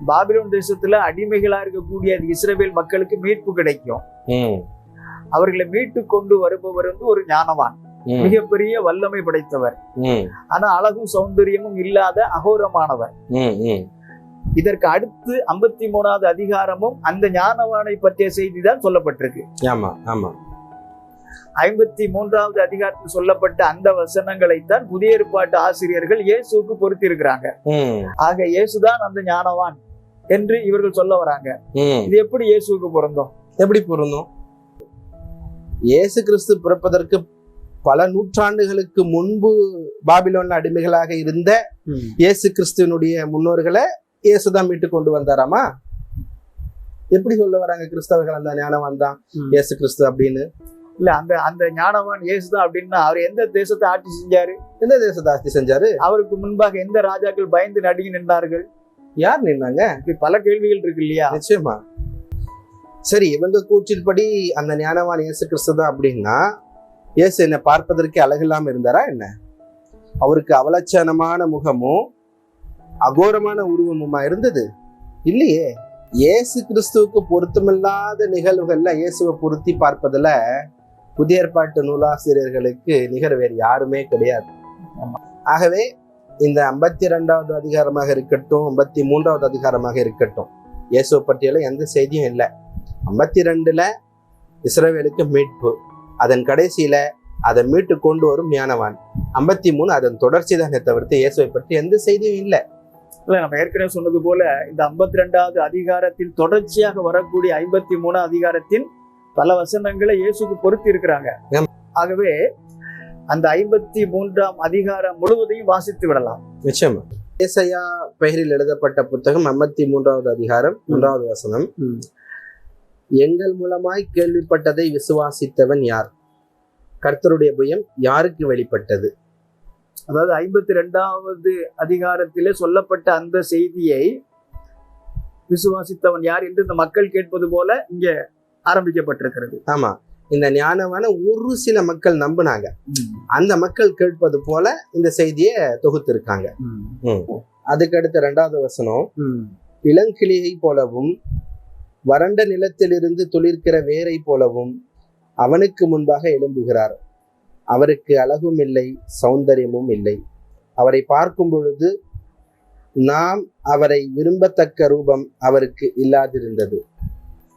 பாபிலோன் தேசத்துல அடிமைகளா இருக்கக்கூடிய இஸ்ரவேல் மக்களுக்கு மீட்பு கிடைக்கும். அவர்களை மீட்டு கொண்டு வருபவர் ஒரு ஞானவான், மிகப்பெரிய வல்லமை படைத்தவர், ஆனா அழகும் சௌந்தரியமும் இல்லாத அகோரமானவர். இதற்கு அடுத்து 53வது அதிகாரமும் அந்த ஞானவானை பற்றிய செய்தி தான் சொல்லப்பட்டிருக்கு. 53வது அதிகாரத்தில் சொல்லப்பட்ட அந்த வசனங்களைத்தான் புதிய ஏற்பாட்டு ஆசிரியர்கள் இயேசுக்கு பொருத்தி இருக்கிறாங்க. ஆக இயேசுதான் அந்த ஞானவான் என்று இவர்கள் சொல்ல வராங்க. இது எப்படி இயேசுக்கு பொருந்தும்? எப்படி பொருந்தும்? இயேசு கிறிஸ்து பிறப்பதற்கு பல நூற்றாண்டுகளுக்கு முன்பு பாபிலோன்ல அடிமைகளாக இருந்த இயேசு கிறிஸ்துவனுடைய முன்னோர்களை இயேசுதான் மீட்டு கொண்டு வந்தாராமா? எப்படி சொல்ல வராங்க கிறிஸ்தவர்கள் அந்த ஞானவான் தான் இயேசு கிறிஸ்து அப்படின்னு? இல்ல, அந்த ஞானவான் இயேசுதான் அப்படின்னா அவர் எந்த தேசத்தை ஆட்சி செஞ்சாரு? எந்த தேசத்தை ஆட்சி செஞ்சாரு? அவருக்கு முன்பாக எந்த ராஜாக்கள் பயந்து நடுங்கி நின்றார்கள்? யார் நின்னாங்க? பல கேள்விகள் இருக்கு இல்லையா? நிச்சயமா. சரி, இவங்க கூற்றின்படி அந்த ஞானவான் இயேசு கிறிஸ்து தான் அப்படின்னா, இயேசு என்ன பார்ப்பதற்கு அழகில்லாம இருந்தாரா என்ன? அவருக்கு அவலட்சணமான முகமும் அகோரமான உருவமுமா இருந்தது? இல்லையே. இயேசு கிறிஸ்துவுக்கு பொருத்தமில்லாத நிகழ்வுகள்ல இயேசுவை பொருத்தி பார்ப்பதுல புதிய ஏற்பாட்டு நூலாசிரியர்களுக்கு நிகர் வேறு யாருமே கிடையாது. ஆகவே இந்த 52வது அதிகாரமாக இருக்கட்டும், 53வது அதிகாரமாக இருக்கட்டும், இயேசுவை பற்றியெல்லாம் எந்த செய்தியும் இல்லை. 52ல இஸ்ரவேலுக்கு மீட்பு, அதன் கடைசியில அதை மீட்டு கொண்டு வரும் ஞானவான். 53 அதன் தொடர்ச்சி தானே தவிர்த்து இயேசுவை பற்றி எந்த செய்தியும் இல்லை. இல்ல, நம்ம ஏற்கனவே சொன்னது போல இந்த 52வது அதிகாரத்தில் தொடர்ச்சியாக வரக்கூடிய 53 அதிகாரத்தின் பல வசனங்களை இயேசுக்கு பொருத்தி இருக்கிறாங்க. ஆகவே அந்த 53ஆம் அதிகாரம் முழுவதையும் வாசித்து விடலாம். நிச்சயமா. ஏசாயா பெயரில் எழுதப்பட்ட புத்தகம் 53வது அதிகாரம் 1வது வசனம், எங்கள் மூலமாய் கேள்விப்பட்டதை விசுவாசித்தவன் யார்? கர்த்தருடைய புயம் யாருக்கு வெளிப்பட்டது? அதாவது 52வது அதிகாரத்திலே சொல்லப்பட்ட அந்த செய்தியை விசுவாசித்தவன் யார் என்று இந்த மக்கள் கேட்பது போல இங்க ஆரம்பிக்கப்பட்டிருக்கிறது. ஆமா, இந்த ஞானவான ஒரு சில மக்கள் நம்பினாங்க. அந்த மக்கள் கேட்பது போல இந்த செய்தியை தொகுத்திருக்காங்க. அதுக்கு அடுத்த 2வது வசனம், இளங்கிளியை போலவும் வறண்ட நிலத்திலிருந்து துளிர்க்கிற வேரை போலவும் அவனுக்கு முன்பாக எழும்புகிறார். அவருக்கு அழகும் இல்லை, சௌந்தரியமும் இல்லை. அவரை பார்க்கும் பொழுது நாம் அவரை விரும்பத்தக்க ரூபம் அவருக்கு இல்லாதிருந்தது.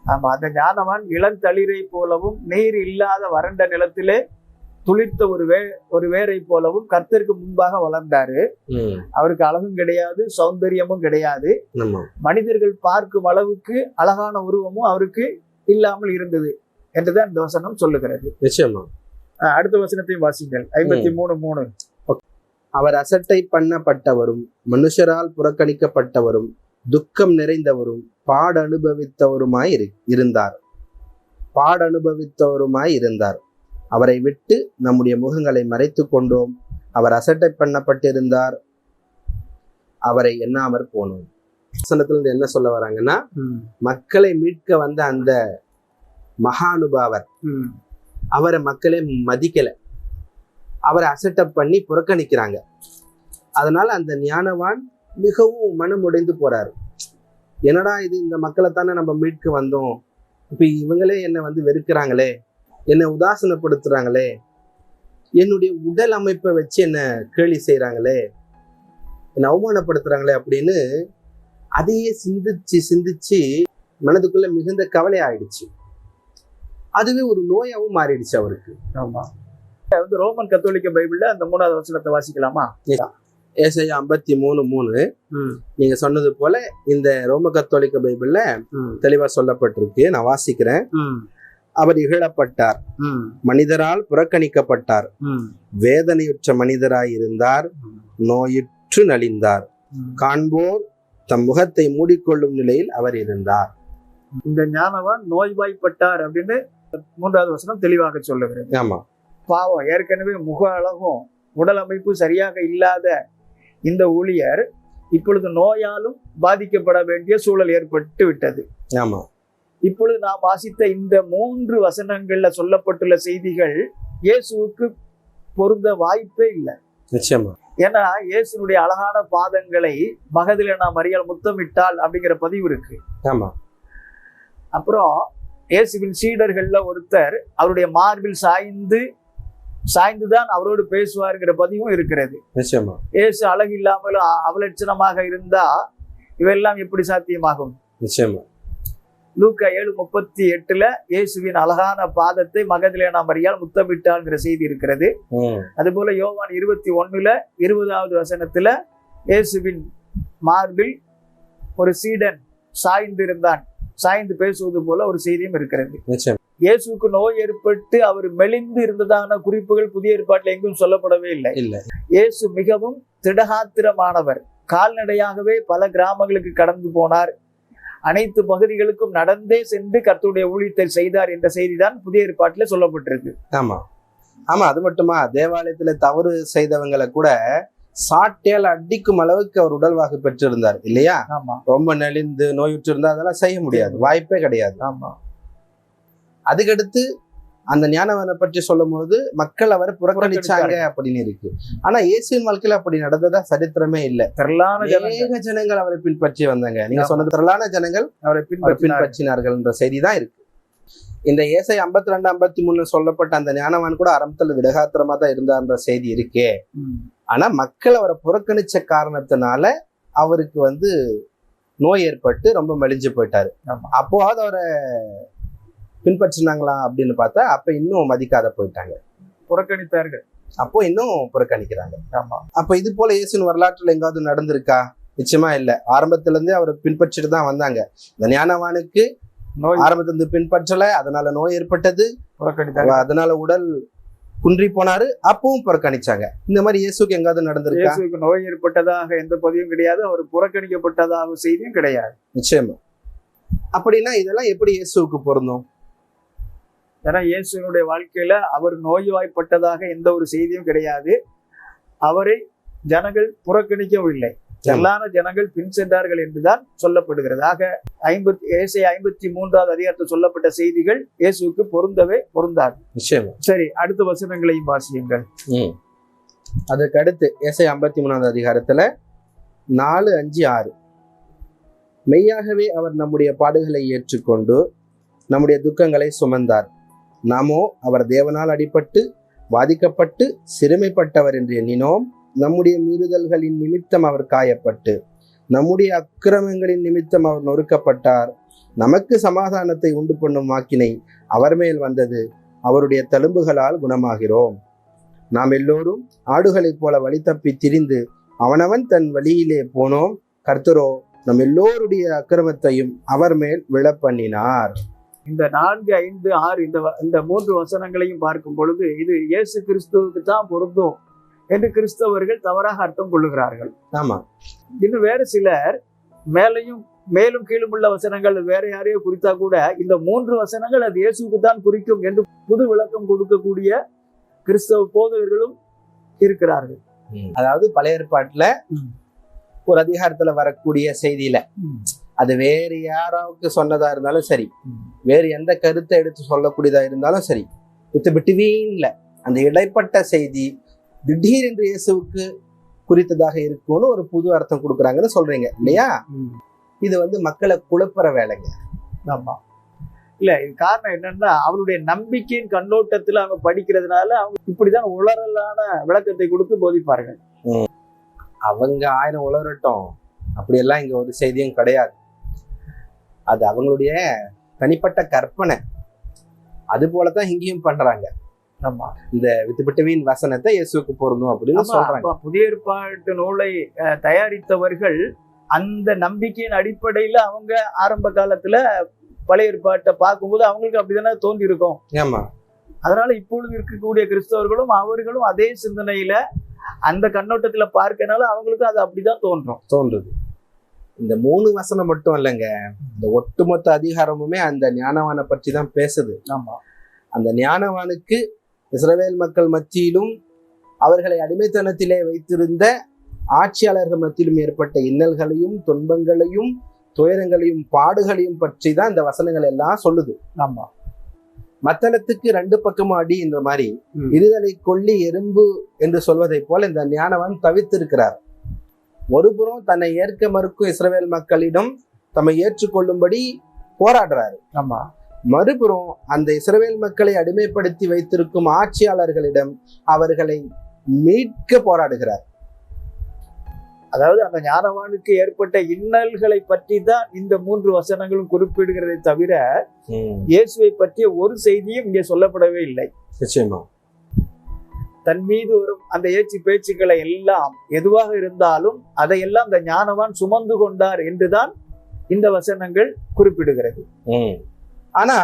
ஆமா, அந்த ஞானவான் இளந்தளிரை போலவும் நீர் இல்லாத வறண்ட நிலத்திலே துளிர்த்த ஒரு வேரை போலவும் கர்த்தருக்கு முன்பாக வளர்ந்தாரு. அவருக்கு அழகும் கிடையாது, சௌந்தரியமும் கிடையாது. மனிதர்கள் பார்க்கும் அளவுக்கு அழகான உருவமும் அவருக்கு இல்லாமல் இருந்தது என்றுதான் இந்த வசனம் சொல்லுகிறது. நிச்சயமா. அடுத்த வசனத்தையும் வாசிங்கள். 53:3. அவர் அசட்டை பண்ணப்பட்டவரும் மனுஷரால் புறக்கணிக்கப்பட்டவரும் துக்கம் நிறைந்தவரும் பாடனுபவித்தவருமாய் இருந்தார். அவரை விட்டு நம்முடைய முகங்களை மறைத்து கொண்டோம். அவர் அசட்டை பண்ணப்பட்டிருந்தார், அவரை எண்ணாமற் போனோம். வசனத்துல என்ன சொல்ல வராங்கன்னா, மக்களை மீட்க வந்த அந்த மகானுபாவர் அவரை மக்களே மதிக்கல, அவரை அசட்டை பண்ணி புறக்கணிக்கிறாங்க. அதனால அந்த ஞானவான் மிகவும் மனமுடைந்து போறாரு. என்னடா இது, இந்த மக்களை தானே நம்ம மீட்க வந்தோம், இப்ப இவங்களே என்னை வெறுக்கிறாங்களே, என்னை உதாசனப்படுத்துறாங்களே, என்னுடைய உடல் அமைப்பை வச்சு என்னை கேலி செய்யறாங்களே, என்னை அவமானப்படுத்துறாங்களே அப்படின்னு அதையே சிந்திச்சு மனதுக்குள்ள மிகுந்த கவலை ஆயிடுச்சு. அதுவே ஒரு நோயாவும் மாறிடுச்சு அவருக்கு. ஆமா, ரோமன் கத்தோலிக்க பைபிள்ல அந்த 3வது வசனத்தை வாசிக்கலாமா? ஏசாயா 53:3. நீங்க சொன்னது போல இந்த ரோம கத்தோலிக்க பைபிள்ல தெளிவா சொல்லப்பட்டிருக்கு. நான் வாசிக்கிறேன். அவர் இகழப்பட்டார், மனிதரால் புறக்கணிக்கப்பட்டார், வேதனையுற்ற மனிதராய் இருந்தார், நோயுற்று நலிந்தார், காண்போர் தம் முகத்தை மூடிக்கொள்ளும் நிலையில் அவர் இருந்தார். இந்த ஞானவான் நோய்வாய்ப்பட்டார் அப்படின்னு 3வது வசனம் தெளிவாக சொல்லுகிறது. ஆமா, பாவம், ஏற்கனவே முக அழகும் உடல் அமைப்பு சரியாக இல்லாத இந்த ஊழியர் இப்பொழுது நோயாலும் பாதிக்கப்பட வேண்டிய சூழல் ஏற்பட்டு விட்டது. ஆமா, இப்பொழுது நாம் வாசித்த இந்த 3 வசனங்கள்ல சொல்லப்பட்டுள்ள செய்திகள் இயேசுவுக்கு பொருந்த வாய்ப்பே இல்லை. நிச்சயமா. ஏன்னா இயேசுனுடைய அழகான பாதங்களை மகதலேனா மரியாள் முத்தமிட்டாள் அப்படிங்கிற பதிவு இருக்கு. ஆமா. அப்புறம் இயேசுவின் சீடர்கள்ல ஒருத்தர் அவருடைய மார்பில் சாய்ந்துதான் அவரோடு பேசுவாருங்கிற பதிவும் இருக்கிறது. நிச்சயமா. இயேசு அழகு இல்லாமல் அவலட்சணமாக இருந்தா இவெல்லாம் எப்படி சாத்தியமாகும்? நிச்சயமா. லூக்கா 7:38 இயேசுவின் அழகான பாதத்தை மகதலேனா மரியாள் முத்தமிட்டாள்ங்கிற செய்தி இருக்கிறது. அதுபோல யோவான் 21:20வது வசனத்துல இயேசுவின் மார்பில் ஒரு சீடன் சாய்ந்து பேசுவது போல ஒரு செய்தியும் இருக்கிறது. இயேசுக்கு நோய் ஏற்பட்டு அவர் மெலிந்து இருந்ததான குறிப்புகள் புதிய ஏற்பாட்டில் எங்கும் சொல்லப்படவே இல்லை. இயேசு மிகவும் திடகாத்திரமானவர். கால்நடையாகவே பல கிராமங்களுக்கு கடந்து போனார். அனைத்து பகுதிகளுக்கும் நடந்தே சென்று கர்த்தருடைய ஊழியத்தை செய்தார் என்ற செய்திதான் புதிய ஏற்பாட்டில் சொல்லப்பட்டிருக்கு. ஆமா ஆமா. அது மட்டுமா, தேவாலயத்துல தவறு செய்தவங்களை கூட சாட்டையால் அடிக்கும் அளவுக்கு அவர் உடல்வாகு பெற்றிருந்தார் இல்லையா? ரொம்ப நெளிந்து நோயுற்று இருந்தா அதெல்லாம் செய்ய முடியாது, வாய்ப்பே கிடையாது. ஆமா. அதுக்கடுத்து அந்த ஞானவனை பற்றி சொல்லும் போது மக்கள் அவரை புறக்கணிச்சாங்க அப்படின்னு இருக்கு. ஆனா இயேசுவின் வாழ்க்கையில அப்படி நடந்ததா சரித்திரமே இல்லை. அநேக ஜனங்கள் அவரை பின்பற்றி வந்தாங்க. நீங்க சொன்னது திரளான ஜனங்கள் அவரை பின்பற்றினார்கள் என்ற செய்தி தான் இருக்கு. இந்த ஏசாயா 52-53 சொல்லப்பட்ட அந்த ஞானவான் கூட ஆரம்பத்துல விடகாத்திரமா தான் இருந்தார்ன்ற செய்தி இருக்கே. ஆனா மக்கள் அவரை புறக்கணிச்ச காரணத்தினால அவருக்கு நோய் ஏற்பட்டு ரொம்ப மெலிஞ்சு போயிட்டாரு. அப்போவாவது அவரை பின்பற்றினாங்களா அப்படின்னு பார்த்தா அப்ப இன்னும் மதிக்காத போயிட்டாங்க, புறக்கணித்தார்கள். அப்போ இன்னும் புறக்கணிக்கிறாங்க. அப்ப இது போல இயேசுவின் வரலாற்றுல எங்காவது நடந்திருக்கா? நிச்சயமா இல்ல. ஆரம்பத்துல இருந்தே அவரை பின்பற்றிட்டு தான் வந்தாங்க. இந்த ஞானவானுக்கு ஆரம்பத்திலிருந்து பின்பற்றல, அதனால நோய் ஏற்பட்டது, அதனால உடல் குன்றி போனாரு, அப்பவும் புறக்கணிச்சாங்க. இந்த மாதிரி இயேசுக்கு எங்காவது நடந்திருக்கா? இயேசுக்கு நோய் ஏற்பட்டதாக எந்த பதிவும் கிடையாது, அவர் புறக்கணிக்கப்பட்டதாக செய்தியும் கிடையாது. நிச்சயமா. அப்படின்னா இதெல்லாம் எப்படி இயேசுக்கு பொருந்தும்? ஏன்னா இயேசுனுடைய வாழ்க்கையில அவர் நோய்வாய்ப்பட்டதாக எந்த ஒரு செய்தியும் கிடையாது. அவரை ஜனங்கள் புறக்கணிக்கவும் இல்லை, எல்லான ஜனங்கள் பின் சென்றார்கள் என்றுதான் சொல்லப்படுகிறது. ஆக ஏசாயா 53வது அதிகாரத்தில் சொல்லப்பட்ட செய்திகள் இயேசுக்கு பொருந்தாது. சரி, அடுத்த வசனங்களையும் வாசியுங்கள். அதுக்கு அடுத்து ஏசாயா 53வது அதிகாரத்துல 4, 5, 6 மெய்யாகவே அவர் நம்முடைய பாடுகளை ஏற்றுக்கொண்டு நம்முடைய துக்கங்களை சுமந்தார். நாமோ அவர் தேவனால் அடிபட்டு பாதிக்கப்பட்டு சிறுமைப்பட்டவர் என்று எண்ணினோம். நம்முடைய மீறுதல்களின் நிமித்தம் அவர் காயப்பட்டு நம்முடைய அக்கிரமங்களின் நிமித்தம் அவர் நொறுக்கப்பட்டார். நமக்கு சமாதானத்தை உண்டு பண்ணும் வாக்கினை அவர் மேல் வந்தது. அவருடைய தழும்புகளால் குணமாகிறோம். நாம் எல்லோரும் ஆடுகளைப் போல வழி தப்பி திரிந்து அவனவன் தன் வழியிலே போனோம். கர்த்தரோ நம் எல்லோருடைய அக்கிரமத்தையும் அவர் மேல் விழப்பண்ணினார். இந்த 4, 5, 6 இந்த 3 வசனங்களையும் பார்க்கும் பொழுது இது இயேசு கிறிஸ்துவுக்கு தான் பொருந்தும் என்று கிறிஸ்தவர்கள் தவறாக அர்த்தம் கொள்ளுகிறார்கள். ஆமா. இன்னும் வேறு சிலர் மேலும் கீழும் உள்ள வசனங்கள் வேற யாரையோ குறித்தா கூட இந்த 3 வசனங்கள் அது இயேசுக்கு தான் குறிக்கும் என்று புது விளக்கம் கொடுக்கக்கூடிய கிறிஸ்தவ போதகர்களும் இருக்கிறார்கள். அதாவது பழைய ஏற்பாட்டுல ஒரு அதிகாரத்துல வரக்கூடிய செய்தியில அது வேறு யாராவுக்கு சொன்னதா இருந்தாலும் சரி, வேறு எந்த கருத்தை எடுத்து சொல்லக்கூடியதா இருந்தாலும் சரி, பிட்வீன்ல அந்த இடைப்பட்ட செய்தி திடீரென்று இயேசுவுக்கு குறித்ததாக இருக்கும்னு ஒரு புது அர்த்தம் கொடுக்குறாங்கன்னு சொல்றீங்க இல்லையா? இது மக்களை குழப்புற வேலைங்க. ஆமா. இல்ல, இது காரணம் என்னன்னா அவருடைய நம்பிக்கையின் கண்ணோட்டத்துல அவங்க படிக்கிறதுனால அவங்க இப்படிதான் உளறலான விளக்கத்தை கொடுத்து போதிப்பார்கள். அவங்க 1000 உளரட்டும், அப்படியெல்லாம் இங்க ஒரு செய்தியும் கிடையாது. அது அவங்களுடைய தனிப்பட்ட கற்பனை. அது போலதான் இங்கேயும் பண்றாங்க. ஆமா. இந்த வித்துப்பிட்டவின் வசனத்தை இயேசுக்கு பொருந்தும் அப்படின்னு சொல்றாங்க. புதிய ஏற்பாட்டு நூலை தயாரித்தவர்கள் அந்த நம்பிக்கையின் அடிப்படையில அவங்க ஆரம்ப காலத்துல பழைய ஏற்பாட்டை பார்க்கும்போது அவங்களுக்கு அப்படிதானே தோன்றி இருக்கும். ஆமா. அதனால இப்பொழுது இருக்கக்கூடிய கிறிஸ்தவர்களும் அவர்களும் அதே சிந்தனையில அந்த கண்ணோட்டத்துல பார்க்கனால அவங்களுக்கு அது அப்படிதான் தோன்றுது. இந்த 3 வசனம் மட்டும் இல்லைங்க, இந்த ஒட்டுமொத்த அதிகாரமுமே அந்த ஞானவானை பற்றி தான் பேசுது. ஆமா. அந்த ஞானவானுக்கு இஸ்ரவேல் மக்கள் மத்தியிலும் அவர்களை அடிமைத்தனத்திலே வைத்திருந்த ஆட்சியாளர்கள் மத்தியிலும் ஏற்பட்ட இன்னல்களையும் துன்பங்களையும் துயரங்களையும் பாடுகளையும் பற்றி தான் இந்த வசனங்கள் எல்லாம் சொல்லுது. ஆமா. மத்தளத்துக்கு 2 பக்கமும் அடி என்ற மாதிரி இருதலை கொள்ளி எறும்பு என்று சொல்வதை போல இந்த ஞானவான் தவித்திருக்கிறார். ஒருபுறம் தன்னை ஏற்க மறுக்கும் இஸ்ரவேல் மக்களிடம் தம்மை ஏற்றுக்கொள்ளும்படி போராடுறாரு. ஆமா. மறுபுறம் அந்த இஸ்ரவேல் மக்களை அடிமைப்படுத்தி வைத்திருக்கும் ஆட்சியாளர்களிடம் அவர்களை மீட்க போராடுகிறார். அதாவது அந்த ஞானவானுக்கு ஏற்பட்ட இன்னல்களை பற்றி தான் இந்த 3 வசனங்களும் குறிப்பிடுகிறதை தவிர இயேசுவை பற்றிய ஒரு செய்தியும் இங்கே சொல்லப்படவே இல்லை. நிச்சயமா. தன் மீது வரும் அந்த ஏச்சு பேச்சுக்களை எல்லாம் எதுவாக இருந்தாலும் அதையெல்லாம் அந்த ஞானவான் சுமந்து கொண்டார் என்றுதான் இந்த வசனங்கள் குறிப்பிடுகிறது. ஆனா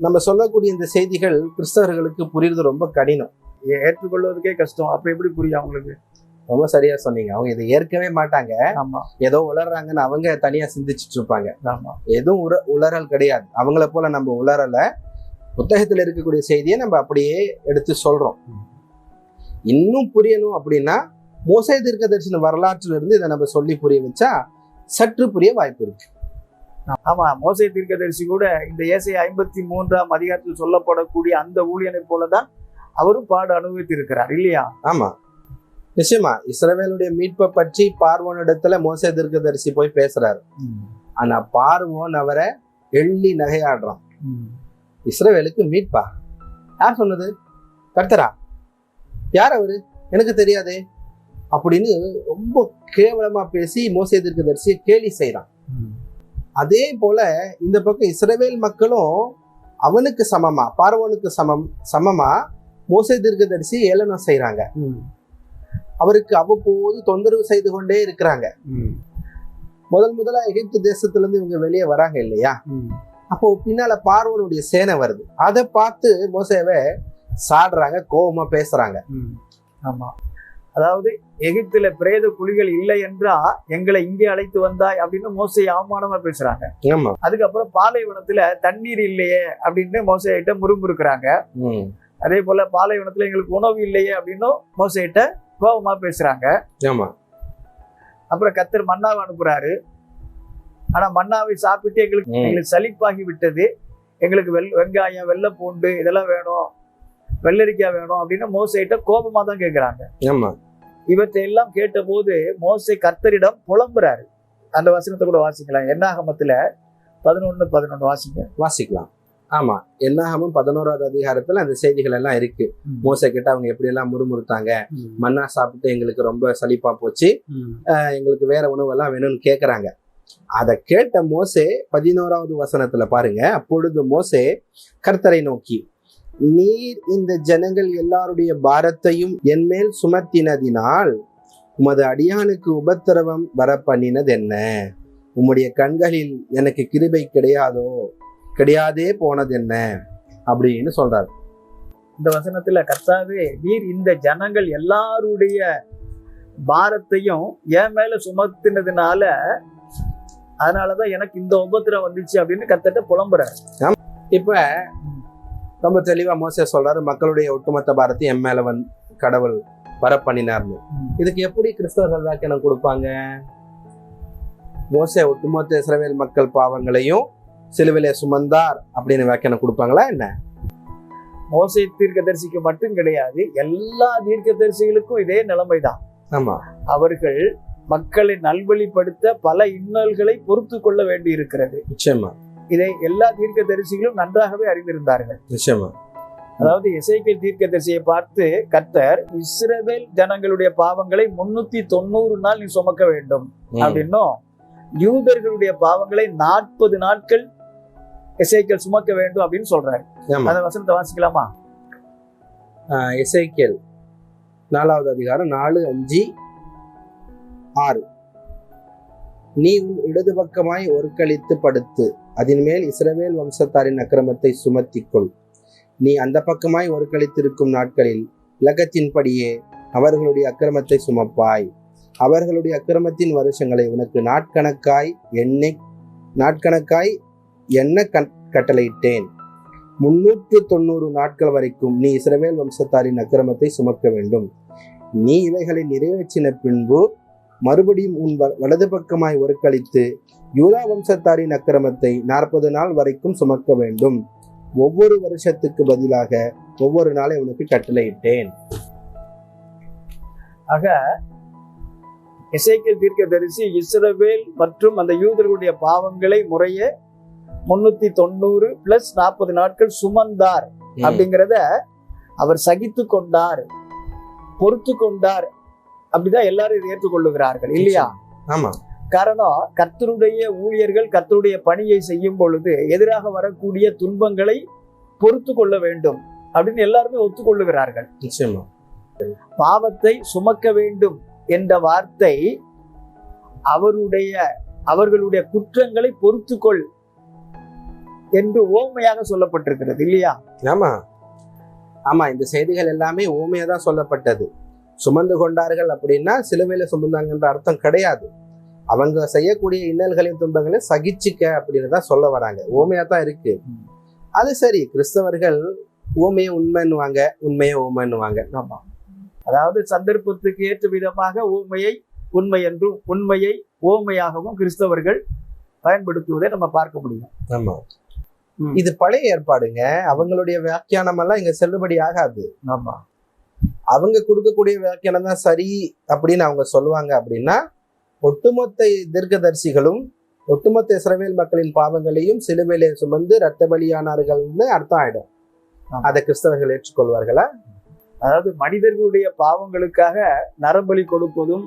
நம்ம சொல்லக்கூடிய இந்த செய்திகள் கிறிஸ்தவர்களுக்கு புரியுறது ரொம்ப கடினம், ஏற்றுக்கொள்வதற்கே கஷ்டம். அப்ப எப்படி புரியும் அவங்களுக்கு? ரொம்ப சரியா சொன்னீங்க. அவங்க இதை ஏற்கவே மாட்டாங்க. ஆமா. ஏதோ உளறாங்கன்னு அவங்க தனியா சிந்திச்சுட்டு இருப்பாங்க. ஆமா. எதுவும் உளறல் கிடையாது. அவங்கள போல நம்ம உளறல, புத்தகத்துல இருக்கக்கூடிய செய்தியை நம்ம அப்படியே எடுத்து சொல்றோம். இன்னும் புரியணும் அப்படின்னா மோசே தீர்க்கதரிசன வரலாற்றுல இருந்து இதை நம்ம சொல்லி புரிய வச்சா சற்று புரிய வாய்ப்பு இருக்கு. ஆமா. மோசே தீர்க்கதரிசி கூட இந்த ஏசாயா 53ஆம் அதிகாரத்தில் சொல்லப்படக்கூடிய அந்த ஊழியனை போலதான் அவரும் பாடு அனுபவித்து இருக்கிறார் இல்லையா? ஆமா, நிச்சயமா. இஸ்ரவேலுடைய மீட்பை பற்றி பார்வோனிடத்துல மோசே தீர்க்கதரிசி போய் பேசுறாரு. ஆனா பார்வோன் அவரை எள்ளி நகையாடுறான். இஸ்ரவேலுக்கு மீட்பா? யார் சொன்னது? கர்த்தரா? யார் அவரு? எனக்கு தெரியாதே அப்படின்னு ரொம்ப கேவலமா பேசி மோசே தீர்க்கதரிசியை கேலி செய்யறான். அதே போல இந்த பக்கம் இஸ்ரவேல் மக்களும் அவனுக்கு சமமா, பார்வோனுக்கு சமமா மோசே தீர்க்கதரிசி ஏளனம் செய்யறாங்க. அவருக்கு அவ்வப்போது தொந்தரவு செய்து கொண்டே இருக்கிறாங்க. முதலா எகிப்து தேசத்துல இருந்து இவங்க வெளியே வராங்க இல்லையா? அப்போ பின்னால பார்வோனுடைய சேனை வருது. அதை பார்த்து மோசேவை சாடுறாங்க, கோபமா பேசுறாங்க. ஆமா. அதாவது எகிப்துல பிரேத குழிகள் இல்லை என்றா எங்களை இங்கே அழைத்து வந்தாய் அப்படின்னு மோசையை அவமானமா பேசுறாங்க. அதுக்கப்புறம் பாலைவனத்துல தண்ணீர் இல்லையே அப்படின்னு மோசையிட்ட முறுமுறுக்கிறாங்க. அதே போல பாலைவனத்துல எங்களுக்கு உணவு இல்லையே அப்படின்னு மோசையிட்ட கோபமா பேசுறாங்க. அப்புறம் கர்த்தர் மன்னாவை அனுப்புறாரு. ஆனா மன்னாவை சாப்பிட்டு எங்களுக்கு சலிப்பாகி விட்டது, எங்களுக்கு வெங்காயம், வெள்ளை பூண்டு இதெல்லாம் வேணும், வெள்ளரிக்காய் வேணும் அப்படின்னு மோசையிட்ட கோபமா தான் கேட்கிறாங்க. இவற்றை எல்லாம் கேட்ட போது மோசே கர்த்தரிடம் புலம்புறாரு. அந்த வசனத்தை கூட வாசிக்கலாம். என்னாகமத்துல 11:11 வாசிக்கலாம். ஆமா, என்னாகமும் 11வது அதிகாரத்துல அந்த செய்திகள் எல்லாம் இருக்கு. மோசே கிட்ட அவங்க எப்படி எல்லாம் முறுமுறுத்தாங்க, மன்னா சாப்பிட்டு எங்களுக்கு ரொம்ப சலிப்பா போச்சு, எங்களுக்கு வேற உணவெல்லாம் வேணும்னு கேக்குறாங்க. அதை கேட்ட மோசே 11வது வசனத்துல பாருங்க, அப்பொழுது மோசே கர்த்தரை நோக்கி, நீர் இந்த ஜனங்கள் எல்லாருடைய பாரத்தையும் என் மேல் சுமத்தினதினால் உமது அடியானுக்கு உபத்திரவம் வர பண்ணினது என்ன? உம்முடைய கண்களில் எனக்கு கிருபை கிடையாதே போனது என்ன அப்படின்னு சொல்றாரு. இந்த வசனத்துல கர்த்தாவே, நீர் இந்த ஜனங்கள் எல்லாருடைய பாரத்தையும் என் மேல சுமத்தினதுனால அதனாலதான் எனக்கு இந்த உபத்திரம் வந்துச்சு அப்படின்னு கர்த்தர்ட்ட புலம்புறாரு. இப்ப ரொம்ப தெளிவா மோசே சொல்றாரு, மக்களுடைய ஒட்டுமொத்த பாரத்தை என் மேல கடவுள் வர பண்ணினார்னு. இதுக்கு எப்படி கிறிஸ்தவர்கள் வியாக்கியானம் கொடுப்பாங்க? மோசே ஒட்டுமொத்த இஸ்ரவேல் மக்கள் பாவங்களையும் சிலுவையிலே சுமந்தார் அப்படின்னு வியாக்கியானம் கொடுப்பாங்களா என்ன? மோசே தீர்க்கதரிசிக்கு மட்டும் கிடையாது, எல்லா தீர்க்கதரிசிகளுக்கும் இதே நிலைமைதான். ஆமா, அவர்கள் மக்களை நல்வழிப்படுத்த பல இன்னல்களை பொறுத்து கொள்ள வேண்டி இருக்கிறது. நிச்சயமா இதை எல்லா தீர்க்கதரிசிகளும் நன்றாகவே அறிந்திருந்தார்கள். நிச்சயமா. அதாவது எசேக்கியேல் தீர்க்கதரிசியை பார்த்து கர்த்தர், இஸ்ரவேல் ஜனங்களுடைய பாவங்களை 390 நாள் நீ சுமக்க வேண்டும் அப்படின்னும், யூதர்களுடைய பாவங்களை 40 நாட்கள் எசேக்கியேல் சுமக்க வேண்டும் அப்படின்னு சொல்றாரு. அந்த வசனத்தை வாசிக்கலாமா? எசேக்கியேல் 4வது அதிகாரம் 4, 5, 6. நீ உன் இடது பக்கமாய் ஒருக்களித்து படுத்து அதன் மேல் இஸ்ரவேல் வம்சத்தாரின் அக்கிரமத்தை சுமத்திக்கொள். நீ அந்த பக்கமாய் ஒருக்களித்திருக்கும் நாட்களில் இலக்கத்தின்படியே அவர்களுடைய அக்கிரமத்தை சுமப்பாய். அவர்களுடைய அக்கிரமத்தின் வருஷங்களை உனக்கு நாட்கணக்காய் என்ன கட்டளையிட்டேன். 390 நாட்கள் வரைக்கும் நீ இஸ்ரவேல் வம்சத்தாரின் அக்கிரமத்தை சுமக்க வேண்டும். நீ இவைகளை நிறைவேற்றின பின்பு மறுபடியும் உன் வலது பக்கமாய் ஒருக்களித்து யூதா வம்சத்தாரின் அக்கிரமத்தை 40 நாள் வரைக்கும் சுமக்க வேண்டும். ஒவ்வொரு வருஷத்துக்கு பதிலாக ஒவ்வொரு நாளை உனக்கு கட்டளையிட்டேன். ஆக எசேக்கியேல் தீர்க்கதரிசி இஸ்ரவேல் மற்றும் அந்த யூதர்களுடைய பாவங்களை முறையே 390 + 40 நாட்கள் சுமந்தார் அப்படிங்கிறத அவர் சகித்து கொண்டார், பொறுத்து கொண்டார். அப்படிதான் எல்லாரும் இதை ஏற்றுக்கொள்ளுகிறார்கள் இல்லையா? ஆமா. காரணம், கர்த்தருடைய ஊழியர்கள் கர்த்தருடைய பணியை செய்யும் பொழுது எதிராக வரக்கூடிய துன்பங்களை பொறுத்து கொள்ள வேண்டும் அப்படின்னு எல்லாருமே ஒத்துக்கொள்ளுகிறார்கள். நிச்சயமா. பாவத்தை சுமக்க வேண்டும் என்ற வார்த்தை அவர்களுடைய குற்றங்களை பொறுத்துக்கொள் என்று ஓமையாக சொல்லப்பட்டிருக்கிறது இல்லையா? ஆமா ஆமா, இந்த செய்திகள் எல்லாமே ஓமையா தான் சொல்லப்பட்டது. சுமந்து கொண்டார்கள் அப்படின்னா சிலுவையில சுமந்தாங்கன்ற அர்த்தம் கிடையாது. அவங்க செய்யக்கூடிய இன்னல்களின் துன்பங்களை சகிச்சுக்க அப்படின்னு தான் சொல்ல வராங்க. ஓமையா தான் இருக்கு. அது சரி, கிறிஸ்தவர்கள் ஓமையை உண்மைன்னுவாங்க, உண்மையை ஓமைன்னுவாங்க. ஆமா, அதாவது சந்தர்ப்பத்துக்கு ஏற்ற விதமாக ஓமையை உண்மை என்றும் உண்மையை ஓமையாகவும் கிறிஸ்தவர்கள் பயன்படுத்துவதை நம்ம பார்க்க முடியும். ஆமா, இது பழைய ஏற்பாடுங்க. அவங்களுடைய வியாக்கியானம் எல்லாம் இங்க செல்லுபடி ஆகாது. ஆமா, அவங்க கொடுக்கக்கூடிய வியாக்கியானம் தான் சரி அப்படின்னு அவங்க சொல்லுவாங்க. அப்படின்னா ஒட்டுமொத்த தீர்க்கதரிசிகளும் ஒட்டுமொத்த இஸ்ரவேல் மக்களின் பாவங்களையும் சிலுவையிலே சுமந்து இரத்த பலியானார்கள்னு அர்த்தம் ஆயிடும். அதை கிறிஸ்தவர்கள் ஏற்றுக்கொள்வார்களா? அதாவது மனிதர்களுடைய பாவங்களுக்காக நரபலி கொடுப்பதும்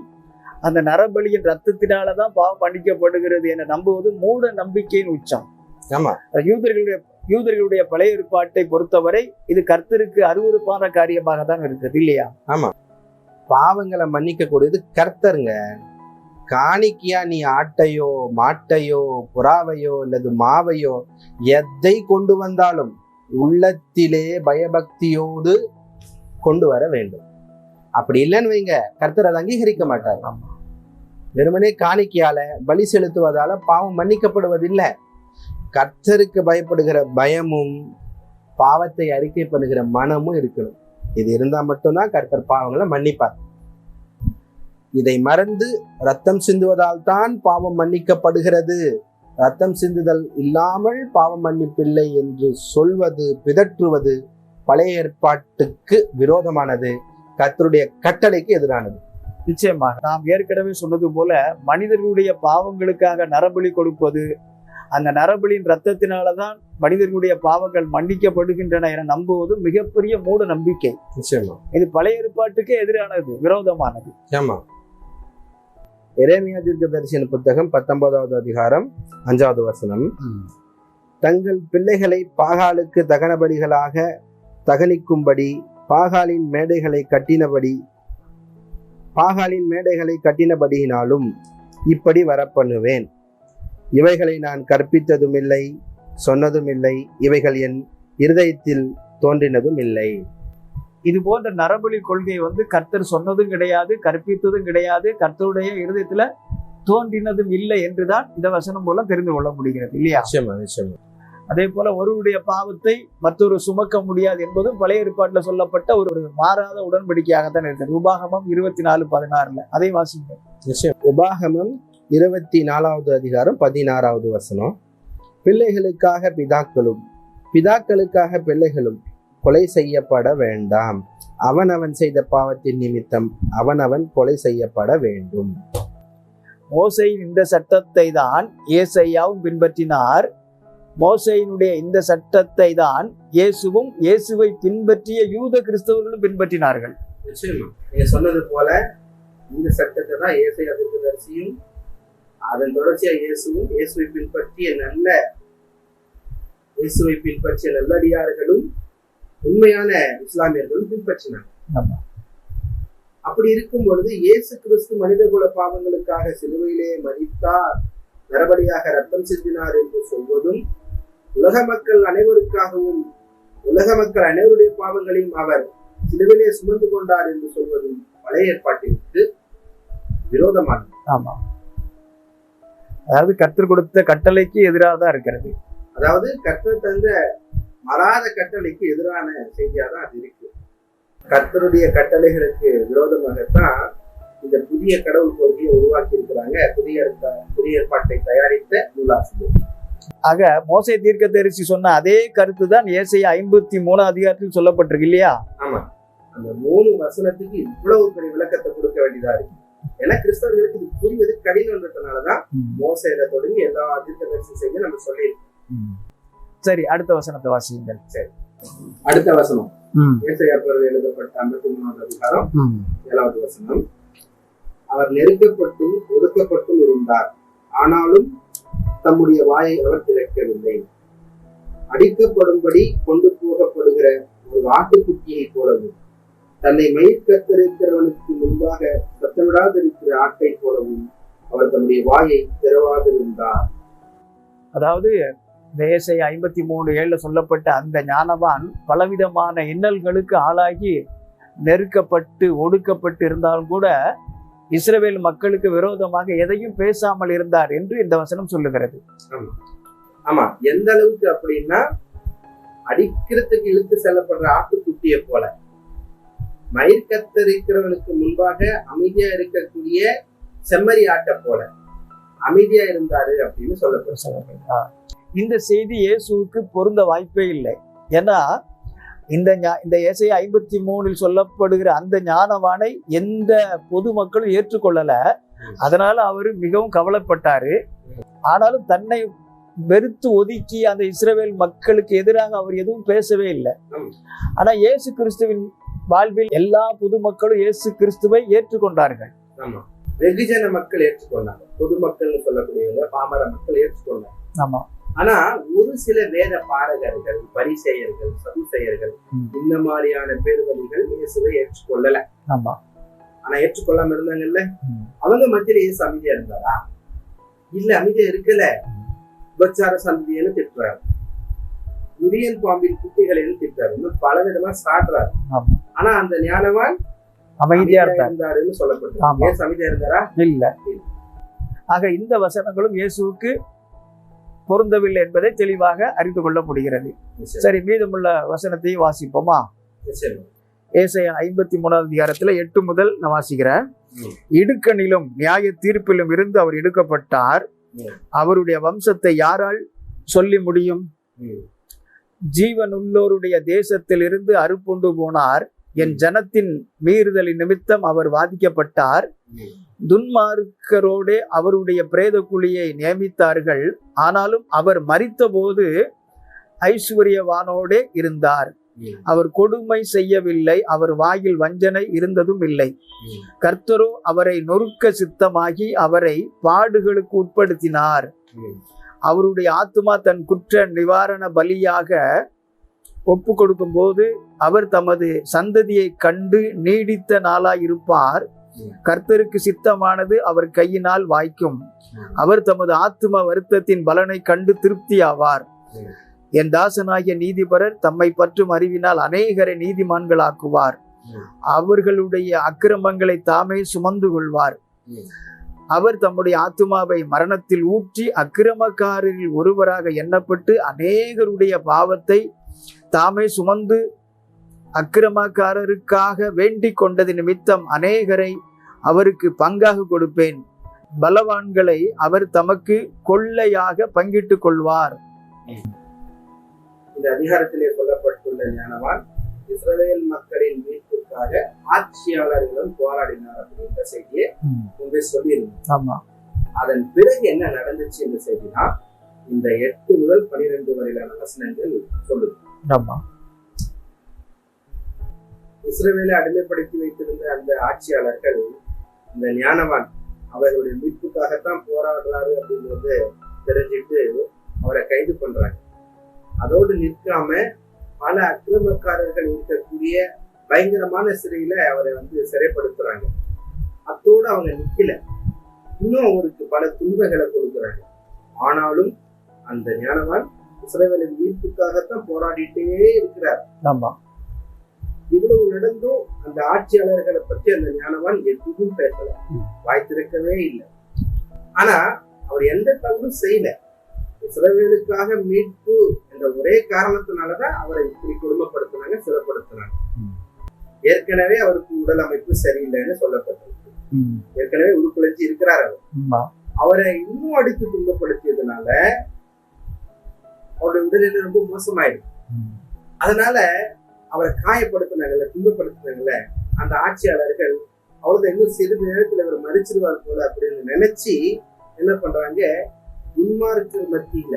அந்த நரபலியின் ரத்தத்தினாலதான் பாவம் மன்னிக்கப்படுகிறது என நம்புவது மூட நம்பிக்கையின் உச்சம். ஆமா, யூதர்களுடைய பழைய ஏற்பாட்டை பொறுத்தவரை இது கர்த்தருக்கு அருவருப்பான காரியமாக தான் இருக்குது இல்லையா? ஆமா, பாவங்களை மன்னிக்க கூடியது கர்த்தருங்க. காணிக்கையா நீ ஆட்டையோ மாட்டையோ புறாவையோ அல்லது மாவையோ எதை கொண்டு வந்தாலும் உள்ளத்திலே பயபக்தியோடு கொண்டு வர வேண்டும். அப்படி இல்லைன்னு வைங்க, கர்த்தர் அதை அங்கீகரிக்க மாட்டார். வெறுமனே காணிக்கையால பலி செலுத்துவதால பாவம் மன்னிக்கப்படுவதில்லை. கர்த்தருக்கு பயப்படுகிற பயமும் பாவத்தை அறிக்கை பண்ணுகிற மனமும் இருக்கணும். இது இருந்தா மட்டும்தான் கர்த்தர் பாவங்களை மன்னிப்பார். இதை மறந்து ரத்தம் சிந்துவதால் தான் பாவம் மன்னிக்கப்படுகிறது, ரத்தம் சிந்துதல் இல்லாமல் பாவம் மன்னிப்பில்லை என்று சொல்வது, பிதற்றுவது பழைய ஏற்பாட்டுக்கு விரோதமானது, கர்த்தருடைய கட்டளைக்கு எதிரானது. நிச்சயமாக நாம் ஏற்கனவே சொன்னது போல மனிதர்களுடைய பாவங்களுக்காக நரபலி கொடுப்பது, அந்த நரபலியின் ரத்தத்தினாலதான் மனிதர்களுடைய பாவங்கள் மன்னிக்கப்படுகின்றன என நம்புவது மிகப்பெரிய மூட நம்பிக்கை. நிச்சயமா இது பழைய ஏற்பாட்டுக்கே எதிரானது, விரோதமானது. ஆமா. எரேமியா தீர்க்கதரிசியின் புத்தகம் 19வது அதிகாரம் 5வது வசனம், தங்கள் பிள்ளைகளை பாகாலுக்கு தகன பலிகளாக தகனிக்கும்படி பாகாலின் மேடைகளை கட்டினபடியினாலும் இப்படி வரப்பண்ணுவேன். இவைகளை நான் கற்பித்ததும் இல்லை, சொன்னதும் இல்லை, இவைகள் என் இருதயத்தில் தோன்றினதும் இல்லை. இது போன்ற நரபலி கொள்கை கர்த்தர் சொன்னதும் கிடையாது, கற்பித்ததும் கிடையாது, கர்த்தருடைய இருதயத்துல தோன்றினதும் இல்லை என்றுதான் இந்த வசனம் மூலம் தெரிந்து கொள்ள முடிகிறது, இல்லையா? நிச்சயமா. அதே போல ஒருவருடைய பாவத்தை மற்றொரு சுமக்க முடியாது என்பதும் பழைய ஏற்பாட்டில் சொல்லப்பட்ட ஒரு மாறாத உடன்படிக்கையாகத்தான் இருக்கிறது. உபாகமம் 24:16 அதை வாசிங்க. நிச்சயம். உபாகமம் 24வது அதிகாரம் 16வது வசனம், பிள்ளைகளுக்காக பிதாக்களும் பிதாக்களுக்காக பிள்ளைகளும் கொலை செய்யப்பட வேண்டாம். அவன் செய்த பாவத்தின் நிமித்தம் அவன் கொலை செய்யப்பட வேண்டும். மோசேயின் இந்த சட்டத்தை தான் ஏசாயாவும் பின்பற்றினார். மோசேயினுடைய இந்த சட்டத்தை தான் இயேசுவும் இயேசுவை பின்பற்றிய யூத கிறிஸ்தவர்களும் பின்பற்றினார்கள். நிச்சயமா நீங்க சொன்னது போல இந்த சட்டத்தை தான் ஏசாயா தீர்க்கதரிசியும் அதன் தொடர்ச்சியா இயேசுவை பின்பற்றிய நல்லடியார்களும் உண்மையான இஸ்லாமியர்களும் பின்பற்றினாங்க. அப்படி இருக்கும் பொழுது இயேசு கிறிஸ்து மனிதகுல பாவங்களுக்காக சிலுவையிலே மரித்தார், நரபலியாக ரத்தம் சிந்தினார் என்று சொல்வதும், உலக மக்கள் அனைவருடைய பாவங்களையும் அவர் சிலுவையிலே சுமந்து கொண்டார் என்று சொல்வதும் பழைய ஏற்பாட்டிற்கு விரோதமானது. ஆமா, அதாவது கர்த்தர் கொடுத்த கட்டளைக்கு எதிராக தான் இருக்கிறது. அதாவது கர்த்தர் தந்த மறாத கட்டளைக்கு எதிரான செய்தியா தான் அது இருக்கு. கர்த்தருடைய கட்டளைகளுக்கு விரோதமாகத்தான் இந்த புதிய கடவுள் கொள்கையை உருவாக்கி இருக்கிறாங்க புதிய ஏற்பாட்டை தயாரித்த நூலாசிரியர். ஆக மோசே தீர்க்கதரிசி சொன்ன அதே கருத்து தான் ஏசாயா 53 அதிகாரத்தில் சொல்லப்பட்டிருக்கு, இல்லையா? ஆமா, அந்த 3 வசனத்துக்கு இவ்வளவு பெரிய விளக்கத்தை கொடுக்க வேண்டியதா இருக்கு. ஏன்னா கிறிஸ்தவர்களுக்கு இது புரிவது கடினன்றதுனாலதான் மோசேல தொடங்கி எல்லா தீர்க்கதரிசி செய்ய நம்ம சொல்லியிருக்கோம். சரி, அடுத்த வசனத்தை வாசியுங்கள். சரி, அடுத்த வசனம் ஏசாயா எழுதப்பட்ட 53வது அதிகாரம் 7வது வசனம், அவர் நெருக்கப்பட்டும் ஒடுக்கப்பட்டும் இருந்தார், ஆனாலும் தம்முடைய வாயை அவர் திறக்கவில்லை. அடிக்கப்படும்படி கொண்டு போகப்படுகிற ஒரு ஆட்டுக்குட்டியை போலவும், தன்னை மயிர் கத்தரிக்கிறவனுக்கு முன்பாக சத்தமிடாதிருக்கிற ஆட்டை போலவும் அவர் தம்முடைய வாயை திறவாதிருந்தார். அதாவது ஏசாயா 53:7 சொல்லப்பட்ட அந்த ஞானவான் பலவிதமான இன்னல்களுக்கு ஆளாகி நெருக்கப்பட்டு ஒடுக்கப்பட்டு இருந்தாலும் கூட இஸ்ரவேல் மக்களுக்கு விரோதமாக எதையும் பேசாமல் இருந்தார் என்று இந்த வசனம் சொல்லுகிறது. ஆமா, எந்த அளவுக்கு அப்படின்னா, அடிக்கிறதுக்கு இழுத்து செல்லப்படுற ஆட்டுக்குட்டியை போல, மயிர் கத்தரிக்கிறவனுக்கு முன்பாக அமைதியா இருக்கக்கூடிய செம்மறி ஆட்டை போல அமைதியா இருந்தாரு அப்படின்னு சொல்லப்படுற. இந்த செய்தி இயேசுவுக்கு பொருந்த வாய்ப்பே இல்லை. ஏன்னா இந்த ஏசாயா 53 சொல்லப்படுகிற அந்த ஞானவானை எந்த பொதுமக்களும் ஏற்றுக்கொள்ளல. அதனால அவரு மிகவும் கவலைப்பட்டாரு. ஆனாலும் தன்னை வெறுத்து ஒதுக்கி அந்த இஸ்ரவேல் மக்களுக்கு எதிராக அவர் எதுவும் பேசவே இல்லை. ஆனா இயேசு கிறிஸ்துவின் வாழ்வில் எல்லா பொதுமக்களும் இயேசு கிறிஸ்துவை ஏற்றுக்கொண்டார்கள். வெகுஜன மக்கள் ஏற்றுக்கொண்டாங்க, பொதுமக்கள் சொல்லக்கூடியவங்க, பாமர மக்கள் ஏற்றுக்கொண்டாங்க. ஆமா, ஆனா ஒரு சில வேத பாரகர்கள், பரிசேயர்கள், சதுசேயர்கள், இந்த மாதிரியான பேர்வழிகள் இயேசுவை ஏற்றுக்கொள்ளல. ஆமா, ஆனா ஏற்றுக்கொள்ளாம இருந்தாங்கல்ல, அவங்க மத்தியில இயேசு அமைதியா இருந்தாரா? இல்ல, அமைதியா இருக்கல. உபச்சார சந்ததின்னு திட்டுறாரு, மிரியன் பாம்பின் குட்டிகளை திட்டுறாரு, இன்னும் பல விதமா சாட்டுறாரு. ஆனா அந்த ஞானவான் அமைதியா இருந்தாருன்னு சொல்லப்படுது. இயேசு அமைதியா இருந்தாரா? இல்ல. ஆக இந்த வசனங்களும் இயேசுவுக்கு பொருந்தவில்லை என்பதை தெளிவாக அறிந்து கொள்ள முடிகிறது. சரி, மீதமுள்ள வசனத்தையும் வாசிப்போமா? ஏசாயா 53வது அதிகாரத்துல 8 முதல் நான் வாசிக்கிறேன். இடுக்கணிலும் நியாய தீர்ப்பிலும் இருந்து அவர் எடுக்கப்பட்டார், அவருடைய வம்சத்தை யாரால் சொல்லி முடியும்? ஜீவன் உள்ளோருடைய தேசத்தில் இருந்து அறுப்புண்டு போனார், என் ஜனத்தின் மீறுதலின் நிமித்தம் அவர் வாதிக்கப்பட்டார். துன்மார்க்கரோடே அவருடைய பிரேத குழியை நியமித்தார்கள். ஆனாலும் அவர் மரித்த போது ஐஸ்வர்யவானோடே இருந்தார். அவர் கொடுமை செய்யவில்லை, அவர் வாயில் வஞ்சனை இருந்ததும் இல்லை. கர்த்தரோ அவரை நொறுக்க சித்தமாகி அவரை பாடுகளுக்கு உட்படுத்தினார். அவருடைய ஆத்துமா தன் குற்ற நிவாரண பலியாக ஒப்பு கொடுக்கும் போது அவர் தமது சந்ததியை கண்டு நீடித்த நாளாயிருப்பார். கர்த்தருக்கு சித்தமானது அவர் கையினால் வாய்க்கும். அவர் தமது ஆத்தும வருத்தத்தின் பலனை கண்டு திருப்தியாவார். என் தாசனாகிய நீதிபரர் தம்மை பற்றும் அறிவினால் அநேகரை நீதிமான்களாக்குவார். அவர்களுடைய அக்கிரமங்களை தாமே சுமந்து கொள்வார். அவர் தம்முடைய ஆத்துமாவை மரணத்தில் ஊற்றி அக்கிரமக்காரரில் ஒருவராக எண்ணப்பட்டு அநேகருடைய பாவத்தை தாமே சுமந்து அக்கிரமக்காரருக்காக வேண்டிக் கொண்டது நிமித்தம் அநேகரை அவருக்கு பங்காக கொடுப்பேன். பலவான்களை அவர் தமக்கு கொள்ளையாக பங்கிட்டுக் கொள்வார். இந்த அதிகாரத்திலே சொல்லப்பட்டுள்ள ஞானவான் இஸ்ரவேல் மக்களின் மீட்புக்காக ஆட்சியாளர்களும் போராடினார் அப்படின்ற செய்தியை முன்பே சொல்லியிருந்தோம். அதன் பிறகு என்ன நடந்துச்சு இந்த செய்தினா இந்த 8 முதல் 12 வரையிலான வசனங்கள் சொல்லுது. இஸ்ரவேலை அடிமைப்படுத்தி வைத்திருந்த அந்த ஆட்சியாளர்கள் இந்த ஞானவான் அவர்களுடைய மீட்புக்காகத்தான் போராடுறாரு அப்படின்றது தெரிஞ்சுட்டு அவரை கைது பண்றாங்க. அதோடு நிற்காம பல அக்கிரமக்காரர்கள் இருக்கக்கூடிய பயங்கரமான சிறையில அவரை சிறைப்படுத்துறாங்க. அத்தோடு அவங்க நிக்கல, இன்னும் அவருக்கு பல துன்பங்களை கொடுக்குறாங்க. ஆனாலும் அந்த ஞானவான் இஸ்ரவேலின் மீட்புக்காகத்தான் போராடிட்டே இருக்கிறார். இவ்வளவு நடந்தும் அந்த ஆட்சியாளர்களை பற்றி அந்த ஞானவான் எதுவும் பேசல, வாய் திறக்கவே இல்லை. ஆனா அவர் எந்த தவறும் செய்யல. இஸ்ரவேலுக்காக மீட்பு என்ற ஒரே காரணத்தினாலதான் அவரை இப்படி கொடுமைப்படுத்தினாங்க, சிறைப்படுத்தினாங்க. ஏற்கனவே அவருக்கு உடல் அமைப்பு சரியில்லைன்னு சொல்லப்பட்டிருக்கு. ஏற்கனவே உருக்குலைச்சி இருக்கிறார் அவர். அவரை இன்னும் அடித்து துன்பப்படுத்தியதுனால அவருடைய உடல்நிலை ரொம்ப மோசமாயிருக்கு. அதனால அவரை காயப்படுத்தினாங்கல்ல, துன்பப்படுத்தினாங்கல்ல, அந்த ஆட்சியாளர்கள் அவ்வளவுதான், இன்னும் சிறிது நேரத்தில் அவர் மறிச்சிருவார் போல அப்படின்னு நினைச்சு என்ன பண்றாங்க, துன்மார்க்க மத்தியில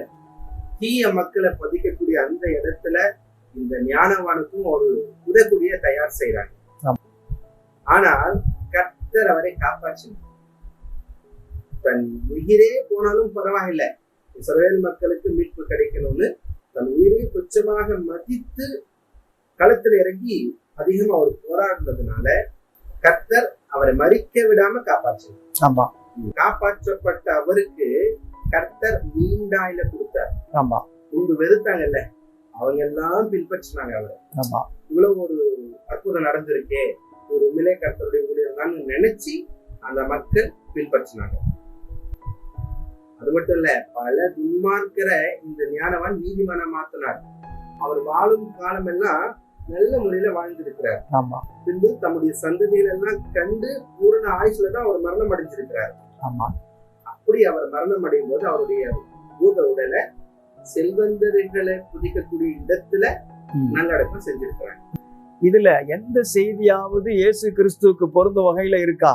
தீய மக்களை பதிக்கக்கூடிய அந்த இடத்துல இந்த ஞானவானுக்கும் ஒரு உதவிய தயார் செய்யறாங்க. ஆனால் கர்த்தர் அவரை காப்பாற்றினார். தன் உயிரே போனாலும் பரவாயில்லை, இஸ்ரவேல் மக்களுக்கு மீட்பு கிடைக்கணும்னு தன் உயிரை துச்சமாக மதித்து களத்துல இறங்கி அதிகமா அவர் போராடுனதுனால கர்த்தர் அவரை மறிக்க விடாம காப்பாற்றினார். காப்பாற்றப்பட்ட அவருக்கு கர்த்தர் நீண்டாயில கொடுத்தார். முன்பு வெறுத்தாங்கல்ல, அவங்க எல்லாம் பின்பற்றினாங்க அவரை. இவ்வளவு ஒரு அற்புதம் நடந்திருக்கே, ஒரு உண்மையிலே கர்த்தருடைய ஊழியர் நினைச்சு அந்த மக்கள் பின்பற்றினாங்க. அது மட்டும் இல்ல, பல துன்மார்க்கரை இந்த ஞானவான் நீதிமான மாத்தினார். அவர் வாழும் காலம் எல்லாம் நல்ல முறையில வாழ்ந்திருக்கிறார். பின்பு தம்முடைய சந்ததியிலெல்லாம் கண்டு பூரண ஆயுசுலதான் அவர் மரணம் அடைஞ்சிருக்கிறார். அப்படி அவர் மரணம் அடையும் போது அவருடைய பூத உடலை செல்வந்தர்களை புதிக்கக்கூடிய இடத்துல நல்லடக்கம் செஞ்சிருக்கிறாங்க. இதுல எந்த செய்தியாவது இயேசு கிறிஸ்துவுக்கு பொருந்த வகையில இருக்கா?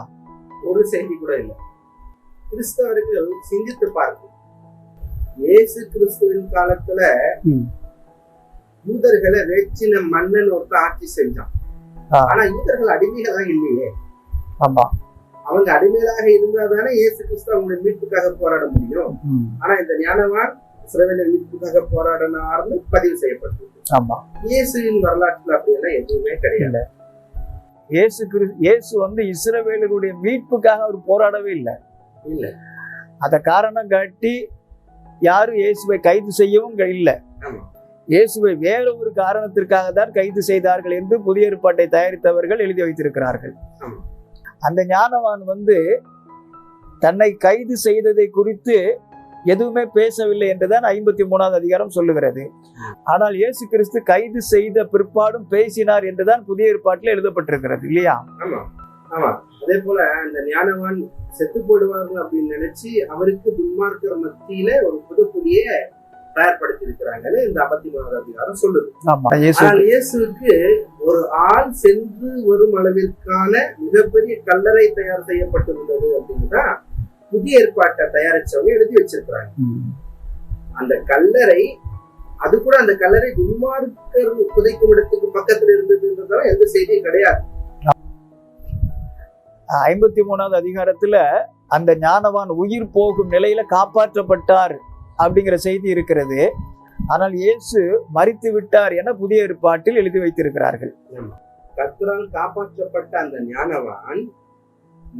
ஒரு செய்தி கூட இல்லை. கிறிஸ்தவர்கள் சிந்தித்து பார்க்கும், இயேசு கிறிஸ்துவின் காலத்துல யூதர்களை வேச்சின மன்னன் ஒருத்தர் ஆட்சி செஞ்சான். ஆனா யூதர்கள் அடிமைகளா இல்லையே. அவங்க அடிமைகளாக இருந்தாதானே இயேசு கிறிஸ்து அவங்களுடைய மீட்புக்காக போராட முடியும். ஆனா இந்த ஞானவான் இஸ்ரவேலின் மீட்புக்காக போராடினார்னு பதிவு செய்யப்பட்டிருக்கு. இயேசுவின் வரலாற்றுல அப்படியெல்லாம் எதுவுமே கிடையாது. இயேசு இஸ்ரவேலருடைய மீட்புக்காக அவர் போராடவே இல்லை. அத காரணம் காட்டி யாரும் இயேசுவை கைது செய்யவும் இல்லை. இயேசுவை வேற ஒரு காரணத்திற்காக தான் கைது செய்தார்கள் என்று புதிய ஏற்பாட்டை தயாரித்தவர்கள் எழுதி வைத்திருக்கிறார்கள். அந்த ஞானவான் தன்னை கைது செய்ததை குறித்து எதுவுமே பேசவில்லை என்றுதான் 53வது அதிகாரம் சொல்லுகிறது. ஆனால் இயேசு கிறிஸ்து கைது செய்த பிற்பாடும் பேசினார் என்றுதான் புதிய ஏற்பாட்டில் எழுதப்பட்டிருக்கிறது, இல்லையா? ஆமா. அதே போல அந்த ஞானவான் செத்து போடுவார்கள் அப்படின்னு நினைச்சு அவருக்கு துன்மார்க்கர் மத்தியில ஒரு புதுக்குடிய தயார்படுத்தி இருக்கிறாங்கன்னு இந்த 53வது அதிகாரம் சொல்லுது. ஆமா. ஆனால் இயேசுவுக்கு ஒரு ஆள் சென்று வரும் அளவிற்கான மிகப்பெரிய கல்லறை தயார் செய்யப்பட்டிருந்தது அப்படின்னா புதிய ஏற்பாட்டை தயாரிச்சவங்க எழுதி வச்சிருக்கிறாங்க. அந்த கல்லறை, அது கூட அந்த கல்லறை துன்மார்க்கர் புதைக்கும் இடத்துக்கு பக்கத்துல இருந்ததுன்றதால எந்த செய்தியும் கிடையாது. 53வது அதிகாரத்துல அந்த ஞானவான் உயிர் போகும் நிலையில காப்பாற்றப்பட்டார் அப்படிங்கிற செய்தி இருக்கிறது. ஆனால் இயேசு மரித்து விட்டார் என புதிய ஏற்பாட்டில் எழுதி வைத்திருக்கிறார்கள். கர்த்தரால் காப்பாற்றப்பட்ட அந்த ஞானவான்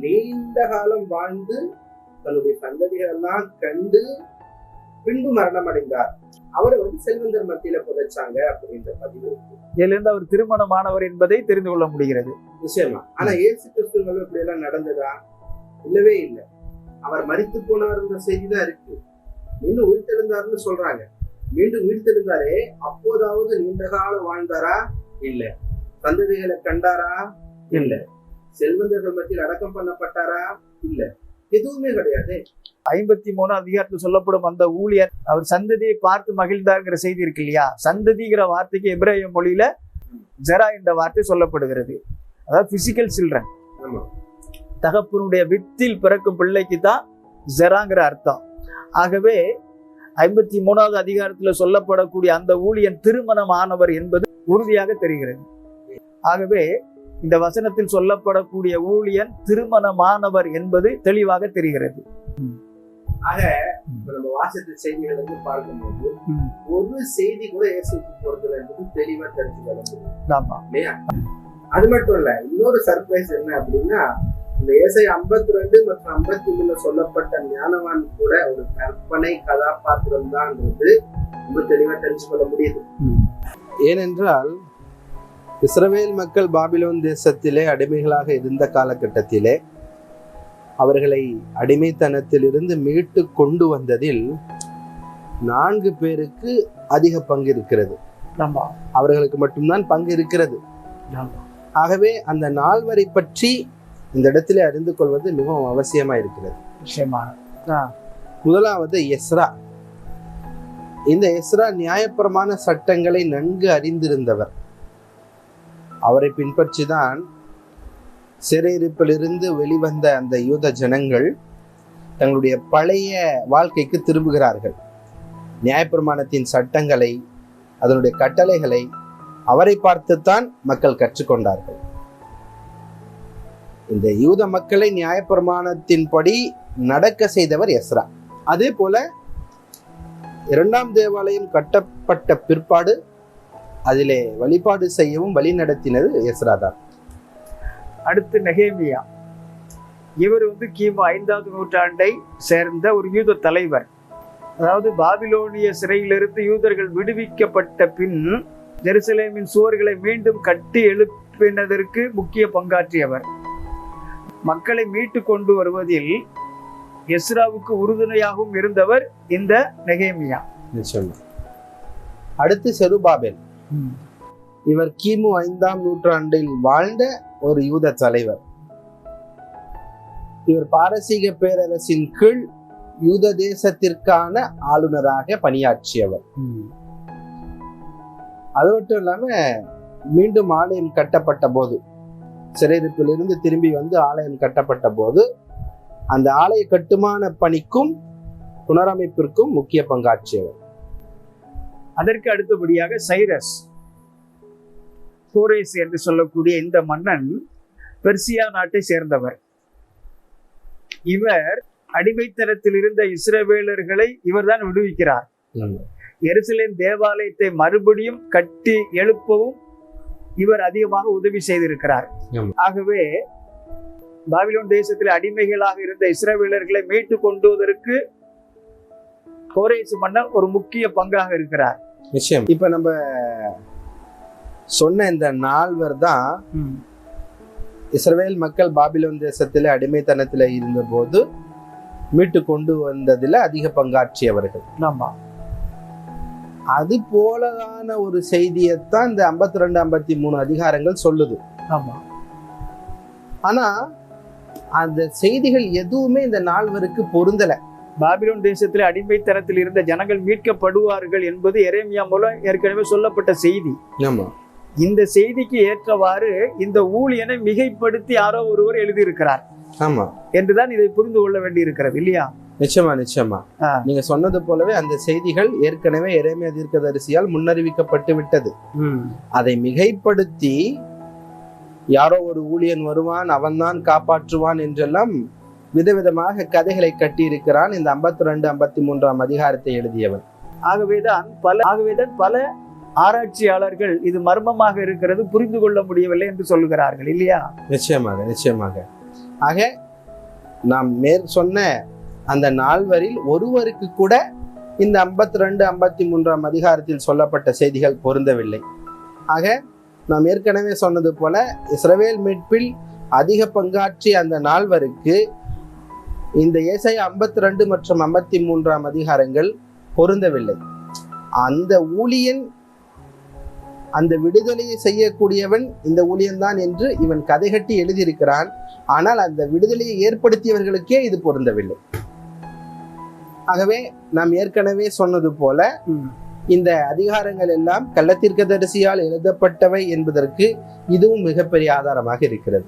நீண்ட காலம் வாழ்ந்து தன்னுடைய சந்ததிகள் எல்லாம் கண்டு பின்பு மரணம் அடைந்தார். அவரை செல்வந்தர் மத்தியில புதைச்சாங்க அப்படின்ற பதிவு இதுல இருந்து அவர் திருமணமானவர் என்பதை தெரிந்து கொள்ள முடிகிறது. நிச்சயமா. ஆனா இயேசு கிறிஸ்துவ இப்படி எல்லாம் நடந்ததா? இல்லவே இல்லை. அவர் மரித்து போனார்ன்ற செய்திதான் இருக்கு. மீண்டும் உயிர்த்தெழுந்தாருன்னு சொல்றாங்க. மீண்டும் உயிர்த்தெழுந்தாரே, அப்போதாவது நீண்ட காலம் வாழ்ந்தாரா? இல்ல. சந்ததிகளை கண்டாரா? இல்ல. செல்வந்தர்கள் மத்தியில் அடக்கம் பண்ணப்பட்டாரா? இல்ல. எதுவுமே கிடையாது. 53 அதிகாரத்தில் சொல்லப்படும் அந்த ஊழியர் அவர் சந்ததியை பார்த்து மகிழ்ந்தார்ங்கிற செய்தி இருக்கு இல்லையா? சந்ததிங்கிற வார்த்தைக்கு எபிரேய மொழியில ஜெரா என்ற வார்த்தை சொல்லப்படுகிறது. அதாவது பிசிக்கல் சில்ட்ரன். தகப்பனுடைய வித்தில் பிறக்கும் பிள்ளைக்கு தான் ஜெராங்கிற அர்த்தம். ஆகவே 53வது அதிகாரத்துல சொல்லப்படக்கூடிய அந்த ஊழியன் திருமணமானவர் என்பது உறுதியாக தெரிகிறது. ஆகவே இந்த வசனத்தில் சொல்லப்படக்கூடிய ஊழியன் திருமணமானவர் என்பது தெளிவாக தெரிகிறது. ஆக நம்ம வாசித்த செய்திகள் பார்க்கும்போது ஒரு செய்தி கூட இயேசுவுக்கு போறதுல என்பது தெளிவா தெரிஞ்சுக்கொள்ள முடியும். அது மட்டும் இல்ல, இன்னொரு சர்ப்ரைஸ் என்ன அப்படின்னா, இந்த ஏசாயா 52 மற்றும் 53 சொல்லப்பட்ட ஞானவான் கூட ஒரு கற்பனை கதாபாத்திரம் தான் ரொம்ப தெளிவா தெரிஞ்சுக்கொள்ள முடியுது. ஏனென்றால் இஸ்ரவேல் மக்கள் பாபிலோன் தேசத்திலே அடிமைகளாக இருந்த காலகட்டத்திலே அவர்களை அடிமைத்தனத்திலிருந்து மீட்டு கொண்டு வந்ததில் 4 பேருக்கு அதிக பங்கு இருக்கிறது. அவர்களுக்கு மட்டும்தான் பங்கு இருக்கிறது. ஆகவே அந்த 4 வரை பற்றி இந்த இடத்திலே அறிந்து கொள்வது மிகவும் அவசியமா இருக்கிறது. முதலாவது எஸ்ரா. இந்த எஸ்ரா நியாயப்பிரமாண சட்டங்களை நன்கு அறிந்திருந்தவர். அவரை பின்பற்றிதான் சிறையிருப்பிலிருந்து வெளிவந்த அந்த யூத ஜனங்கள் தங்களுடைய பழைய வாழ்க்கைக்கு திரும்புகிறார்கள். நியாயப்பிரமாணத்தின் சட்டங்களை, அதனுடைய கட்டளைகளை அவரை பார்த்துத்தான் மக்கள் கற்றுக்கொண்டார்கள். இந்த யூத மக்களை நியாயப்பிரமாணத்தின்படி நடக்க செய்தவர் எஸ்ரா. அதே போல 2ஆம் தேவாலயம் கட்டப்பட்ட பிற்பாடு அதிலே வழிபாடு செய்யவும் வழி நடத்தினது எஸ்ரா தான். அடுத்து நெகேமியா. இவர் கிமு 5வது நூற்றாண்டை சேர்ந்த ஒரு யூத தலைவர். அதாவது பாபிலோனிய சிறையிலிருந்து யூதர்கள் விடுவிக்கப்பட்ட பின் ஜெருசலேமின் சுவர்களை மீண்டும் கட்டி எழுப்பினதற்கு முக்கிய பங்காற்றியவர். மக்களை மீட்டு கொண்டு வருவதில் எஸ்ராவுக்கு உறுதுணையாகவும் இருந்தவர் இந்த நெகேமியா. அடுத்து செருபாபேல். இவர் கிமு 5ஆம் நூற்றாண்டில் வாழ்ந்த ஒரு யூத தலைவர். இவர் பாரசீக பேரரசின் கீழ் யூத தேசத்திற்கான ஆளுநராக பணியாற்றியவர். அது மட்டும் இல்லாம மீண்டும் ஆலயம் கட்டப்பட்ட போது, சிறையிருப்பிலிருந்து திரும்பி ஆலயம் கட்டப்பட்ட போது அந்த ஆலய கட்டுமான பணிக்கும் புனரமைப்பிற்கும் முக்கிய பங்காற்றியவர். அதற்கு அடுத்தபடியாக சைரஸ், கோரேஸ் என்று சொல்லக்கூடிய இந்த மன்னன் பெர்சியா நாட்டை சேர்ந்தவர். இவர் அடிமைத்தனத்தில் இருந்த இஸ்ரவேலர்களை இவர்தான் விடுவிக்கிறார். எருசலேம் தேவாலயத்தை மறுபடியும் கட்டி எழுப்பவும் இவர் அதிகமாக உதவி செய்திருக்கிறார். ஆகவே பாபிலோன் தேசத்தில் அடிமைகளாக இருந்த இஸ்ரவேலர்களை மீட்டு கொண்டுவதற்கு கோரேசு மன்னர் ஒரு முக்கிய பங்காக இருக்கிறார். நிச்சயம். இப்ப நம்ம சொன்ன இந்த 4 தான் இஸ்ரவேல் மக்கள் பாபிலோன் தேசத்துல அடிமைத்தனத்துல இருந்த போது மீட்டு கொண்டு வந்ததுல அதிக பங்காற்றியவர்கள். அது போலதான ஒரு செய்தியைத்தான் இந்த 52, 53 அதிகாரங்கள் சொல்லுது. ஆனா அந்த செய்திகள் எதுவுமே இந்த 4 பொருந்தல. பாபிலோன் தேசத்தில் அடிமைத்தனத்தில் இருந்த ஜனங்கள் மீட்கப்படுவார்கள் என்பது எரேமியா மூலம் ஏற்கனவே சொல்லப்பட்ட செய்தி. ஆமா. இந்த செய்திக்கு ஏற்றவாறு இந்த ஊழியனை மிகைப்படுத்தி யாரோ ஒருவர் எழுதியிருக்கிறார். ஆமா. என்றுதான் இதை புரிந்து கொள்ள வேண்டி இருக்கிறது இல்லையா? நிச்சயமா நிச்சயமா. நீங்க சொன்னது போலவே அந்த செய்திகள் ஏற்கனவே எரேமியா தீர்க்கதரிசியால் முன்னறிவிக்கப்பட்டு விட்டது. அதை மிகைப்படுத்தி யாரோ ஒரு ஊழியன் வருவான், அவன்தான் காப்பாற்றுவான் என்றெல்லாம் விதவிதமாக கதைகளை கட்டி இருக்கிறான் இந்த 52, 53 அதிகாரத்தை எழுதியவன். ஆகவேதான் பல ஆராய்ச்சியாளர்கள் இது மர்மமாக இருக்கிறது, புரிந்து கொள்ள முடியவில்லை என்று சொல்லுகிறார்கள் இல்லையா? நிச்சயமாக நிச்சயமாக. ஆக நாம் சொன்ன அந்த நால்வரில் ஒருவருக்கு கூட இந்த 52, 53 அதிகாரத்தில் சொல்லப்பட்ட செய்திகள் பொருந்தவில்லை. ஆக நாம் ஏற்கனவே சொன்னது போல இஸ்ரவேல் மீட்பில் அதிக பங்காற்றிய அந்த நால்வருக்கு இந்த ஏசாயா 52 மற்றும் 53 அதிகாரங்கள் பொருந்தவில்லை. அந்த ஊழியன், அந்த விடுதலையை செய்யக்கூடியவன் இந்த ஊழியன் தான் என்று இவன் கதை கட்டி எழுதியிருக்கிறான். ஆனால் அந்த விடுதலையை ஏற்படுத்தியவர்களுக்கே இது பொருந்தவில்லை. ஆகவே நாம் ஏற்கனவே சொன்னது போல இந்த அதிகாரங்கள் எல்லாம் கள்ளத்தீர்க்கதரிசியால் எழுதப்பட்டவை என்பதற்கு இதுவும் மிகப்பெரிய ஆதாரமாக இருக்கிறது.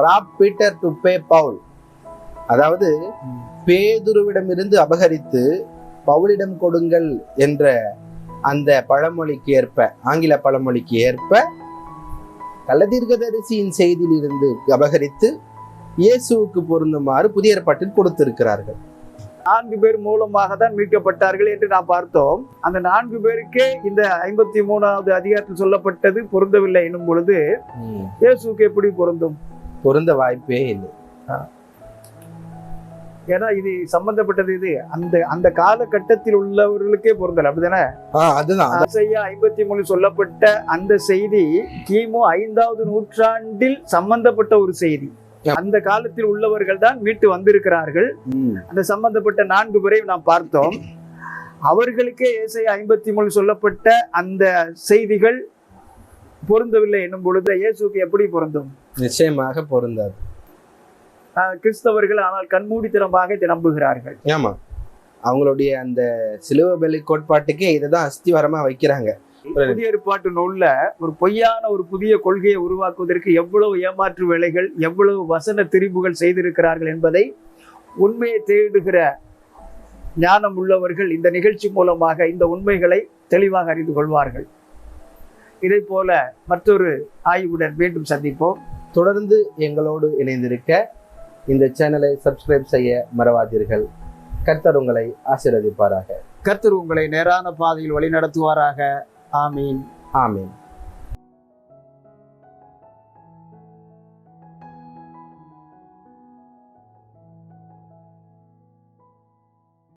Rob Peter to pay Paul, அதாவது பேதுருவிடமிருந்து அபகரித்து பவுலிடம் கொடுங்கள் என்ற அந்த பழமொழிக்கு ஏற்ப, ஆங்கில பழமொழிக்கு ஏற்ப கள்ளத்தீர்க்கதரிசியின் செய்தியிலிருந்து அபகரித்து இயேசுவுக்கு பொருந்துமாறு புதிய ஏற்பாட்டில் கொடுத்திருக்கிறார்கள். 4 பேர் மூலமாக தான் மீட்கப்பட்டார்கள் என்று நாம் பார்த்தோம். அந்த 4 பேருக்கே இந்த 53வது அதிகாரத்தில் சொல்லப்பட்டது பொருந்தவில்லை என்னும் பொழுது இயேசுவுக்கு எப்படி பொருந்தும்? பொருந்த வாய்ப்பே இல்லை. ஏன்னா இது சம்பந்தப்பட்டது, இது அந்த காலகட்டத்தில் உள்ளவர்களுக்கே பொருந்தல, அப்படிதானே? அதுதான் ஏசாயா 53 சொல்லப்பட்ட அந்த செய்தி கிமு 5வது நூற்றாண்டில் சம்பந்தப்பட்ட ஒரு செய்தி. அந்த காலத்தில் உள்ளவர்கள் தான் மீட்டு வந்திருக்கிறார்கள். அந்த சம்பந்தப்பட்ட 4 பேரை நாம் பார்த்தோம். அவர்களுக்கே ஏசாயா 53 சொல்லப்பட்ட அந்த செய்திகள் பொருந்தவில்லை என்னும் பொழுது இயேசுக்கு எப்படி பொருந்தும்? நிச்சயமாக பொருந்தாது. கிறிஸ்தவர்கள் ஆனால் கண்மூடித்தனமாக இதை நம்புகிறார்கள். ஆமா, அவங்களுடைய அந்த சிலுவை பலி கோட்பாட்டுக்கே இதைதான் அஸ்திவாரமா வைக்கிறாங்க. புதிய ஏற்பாட்டு நூல்ல ஒரு பொய்யான ஒரு புதிய கொள்கையை உருவாக்குவதற்கு எவ்வளவு ஏமாற்று வேலைகள், எவ்வளவு வசன திரிபுகள் செய்திருக்கிறார்கள் என்பதை உண்மையை தேடுகிற ஞானம் உள்ளவர்கள் இந்த நிகழ்ச்சி மூலமாக இந்த உண்மைகளை தெளிவாக அறிந்து கொள்வார்கள். இதை போல மற்றொரு ஆய்வுடன் மீண்டும் சந்திப்போம். தொடர்ந்து எங்களோடு இணைந்திருக்க இந்த சேனலை சப்ஸ்கிரைப் செய்ய மறவாதீர்கள். கர்த்தர் உங்களை ஆசீர்வதிப்பாராக. கர்த்தர் உங்களை நேரான பாதையில் வழி நடத்துவாராக. ஆமீன். ஆமீன்.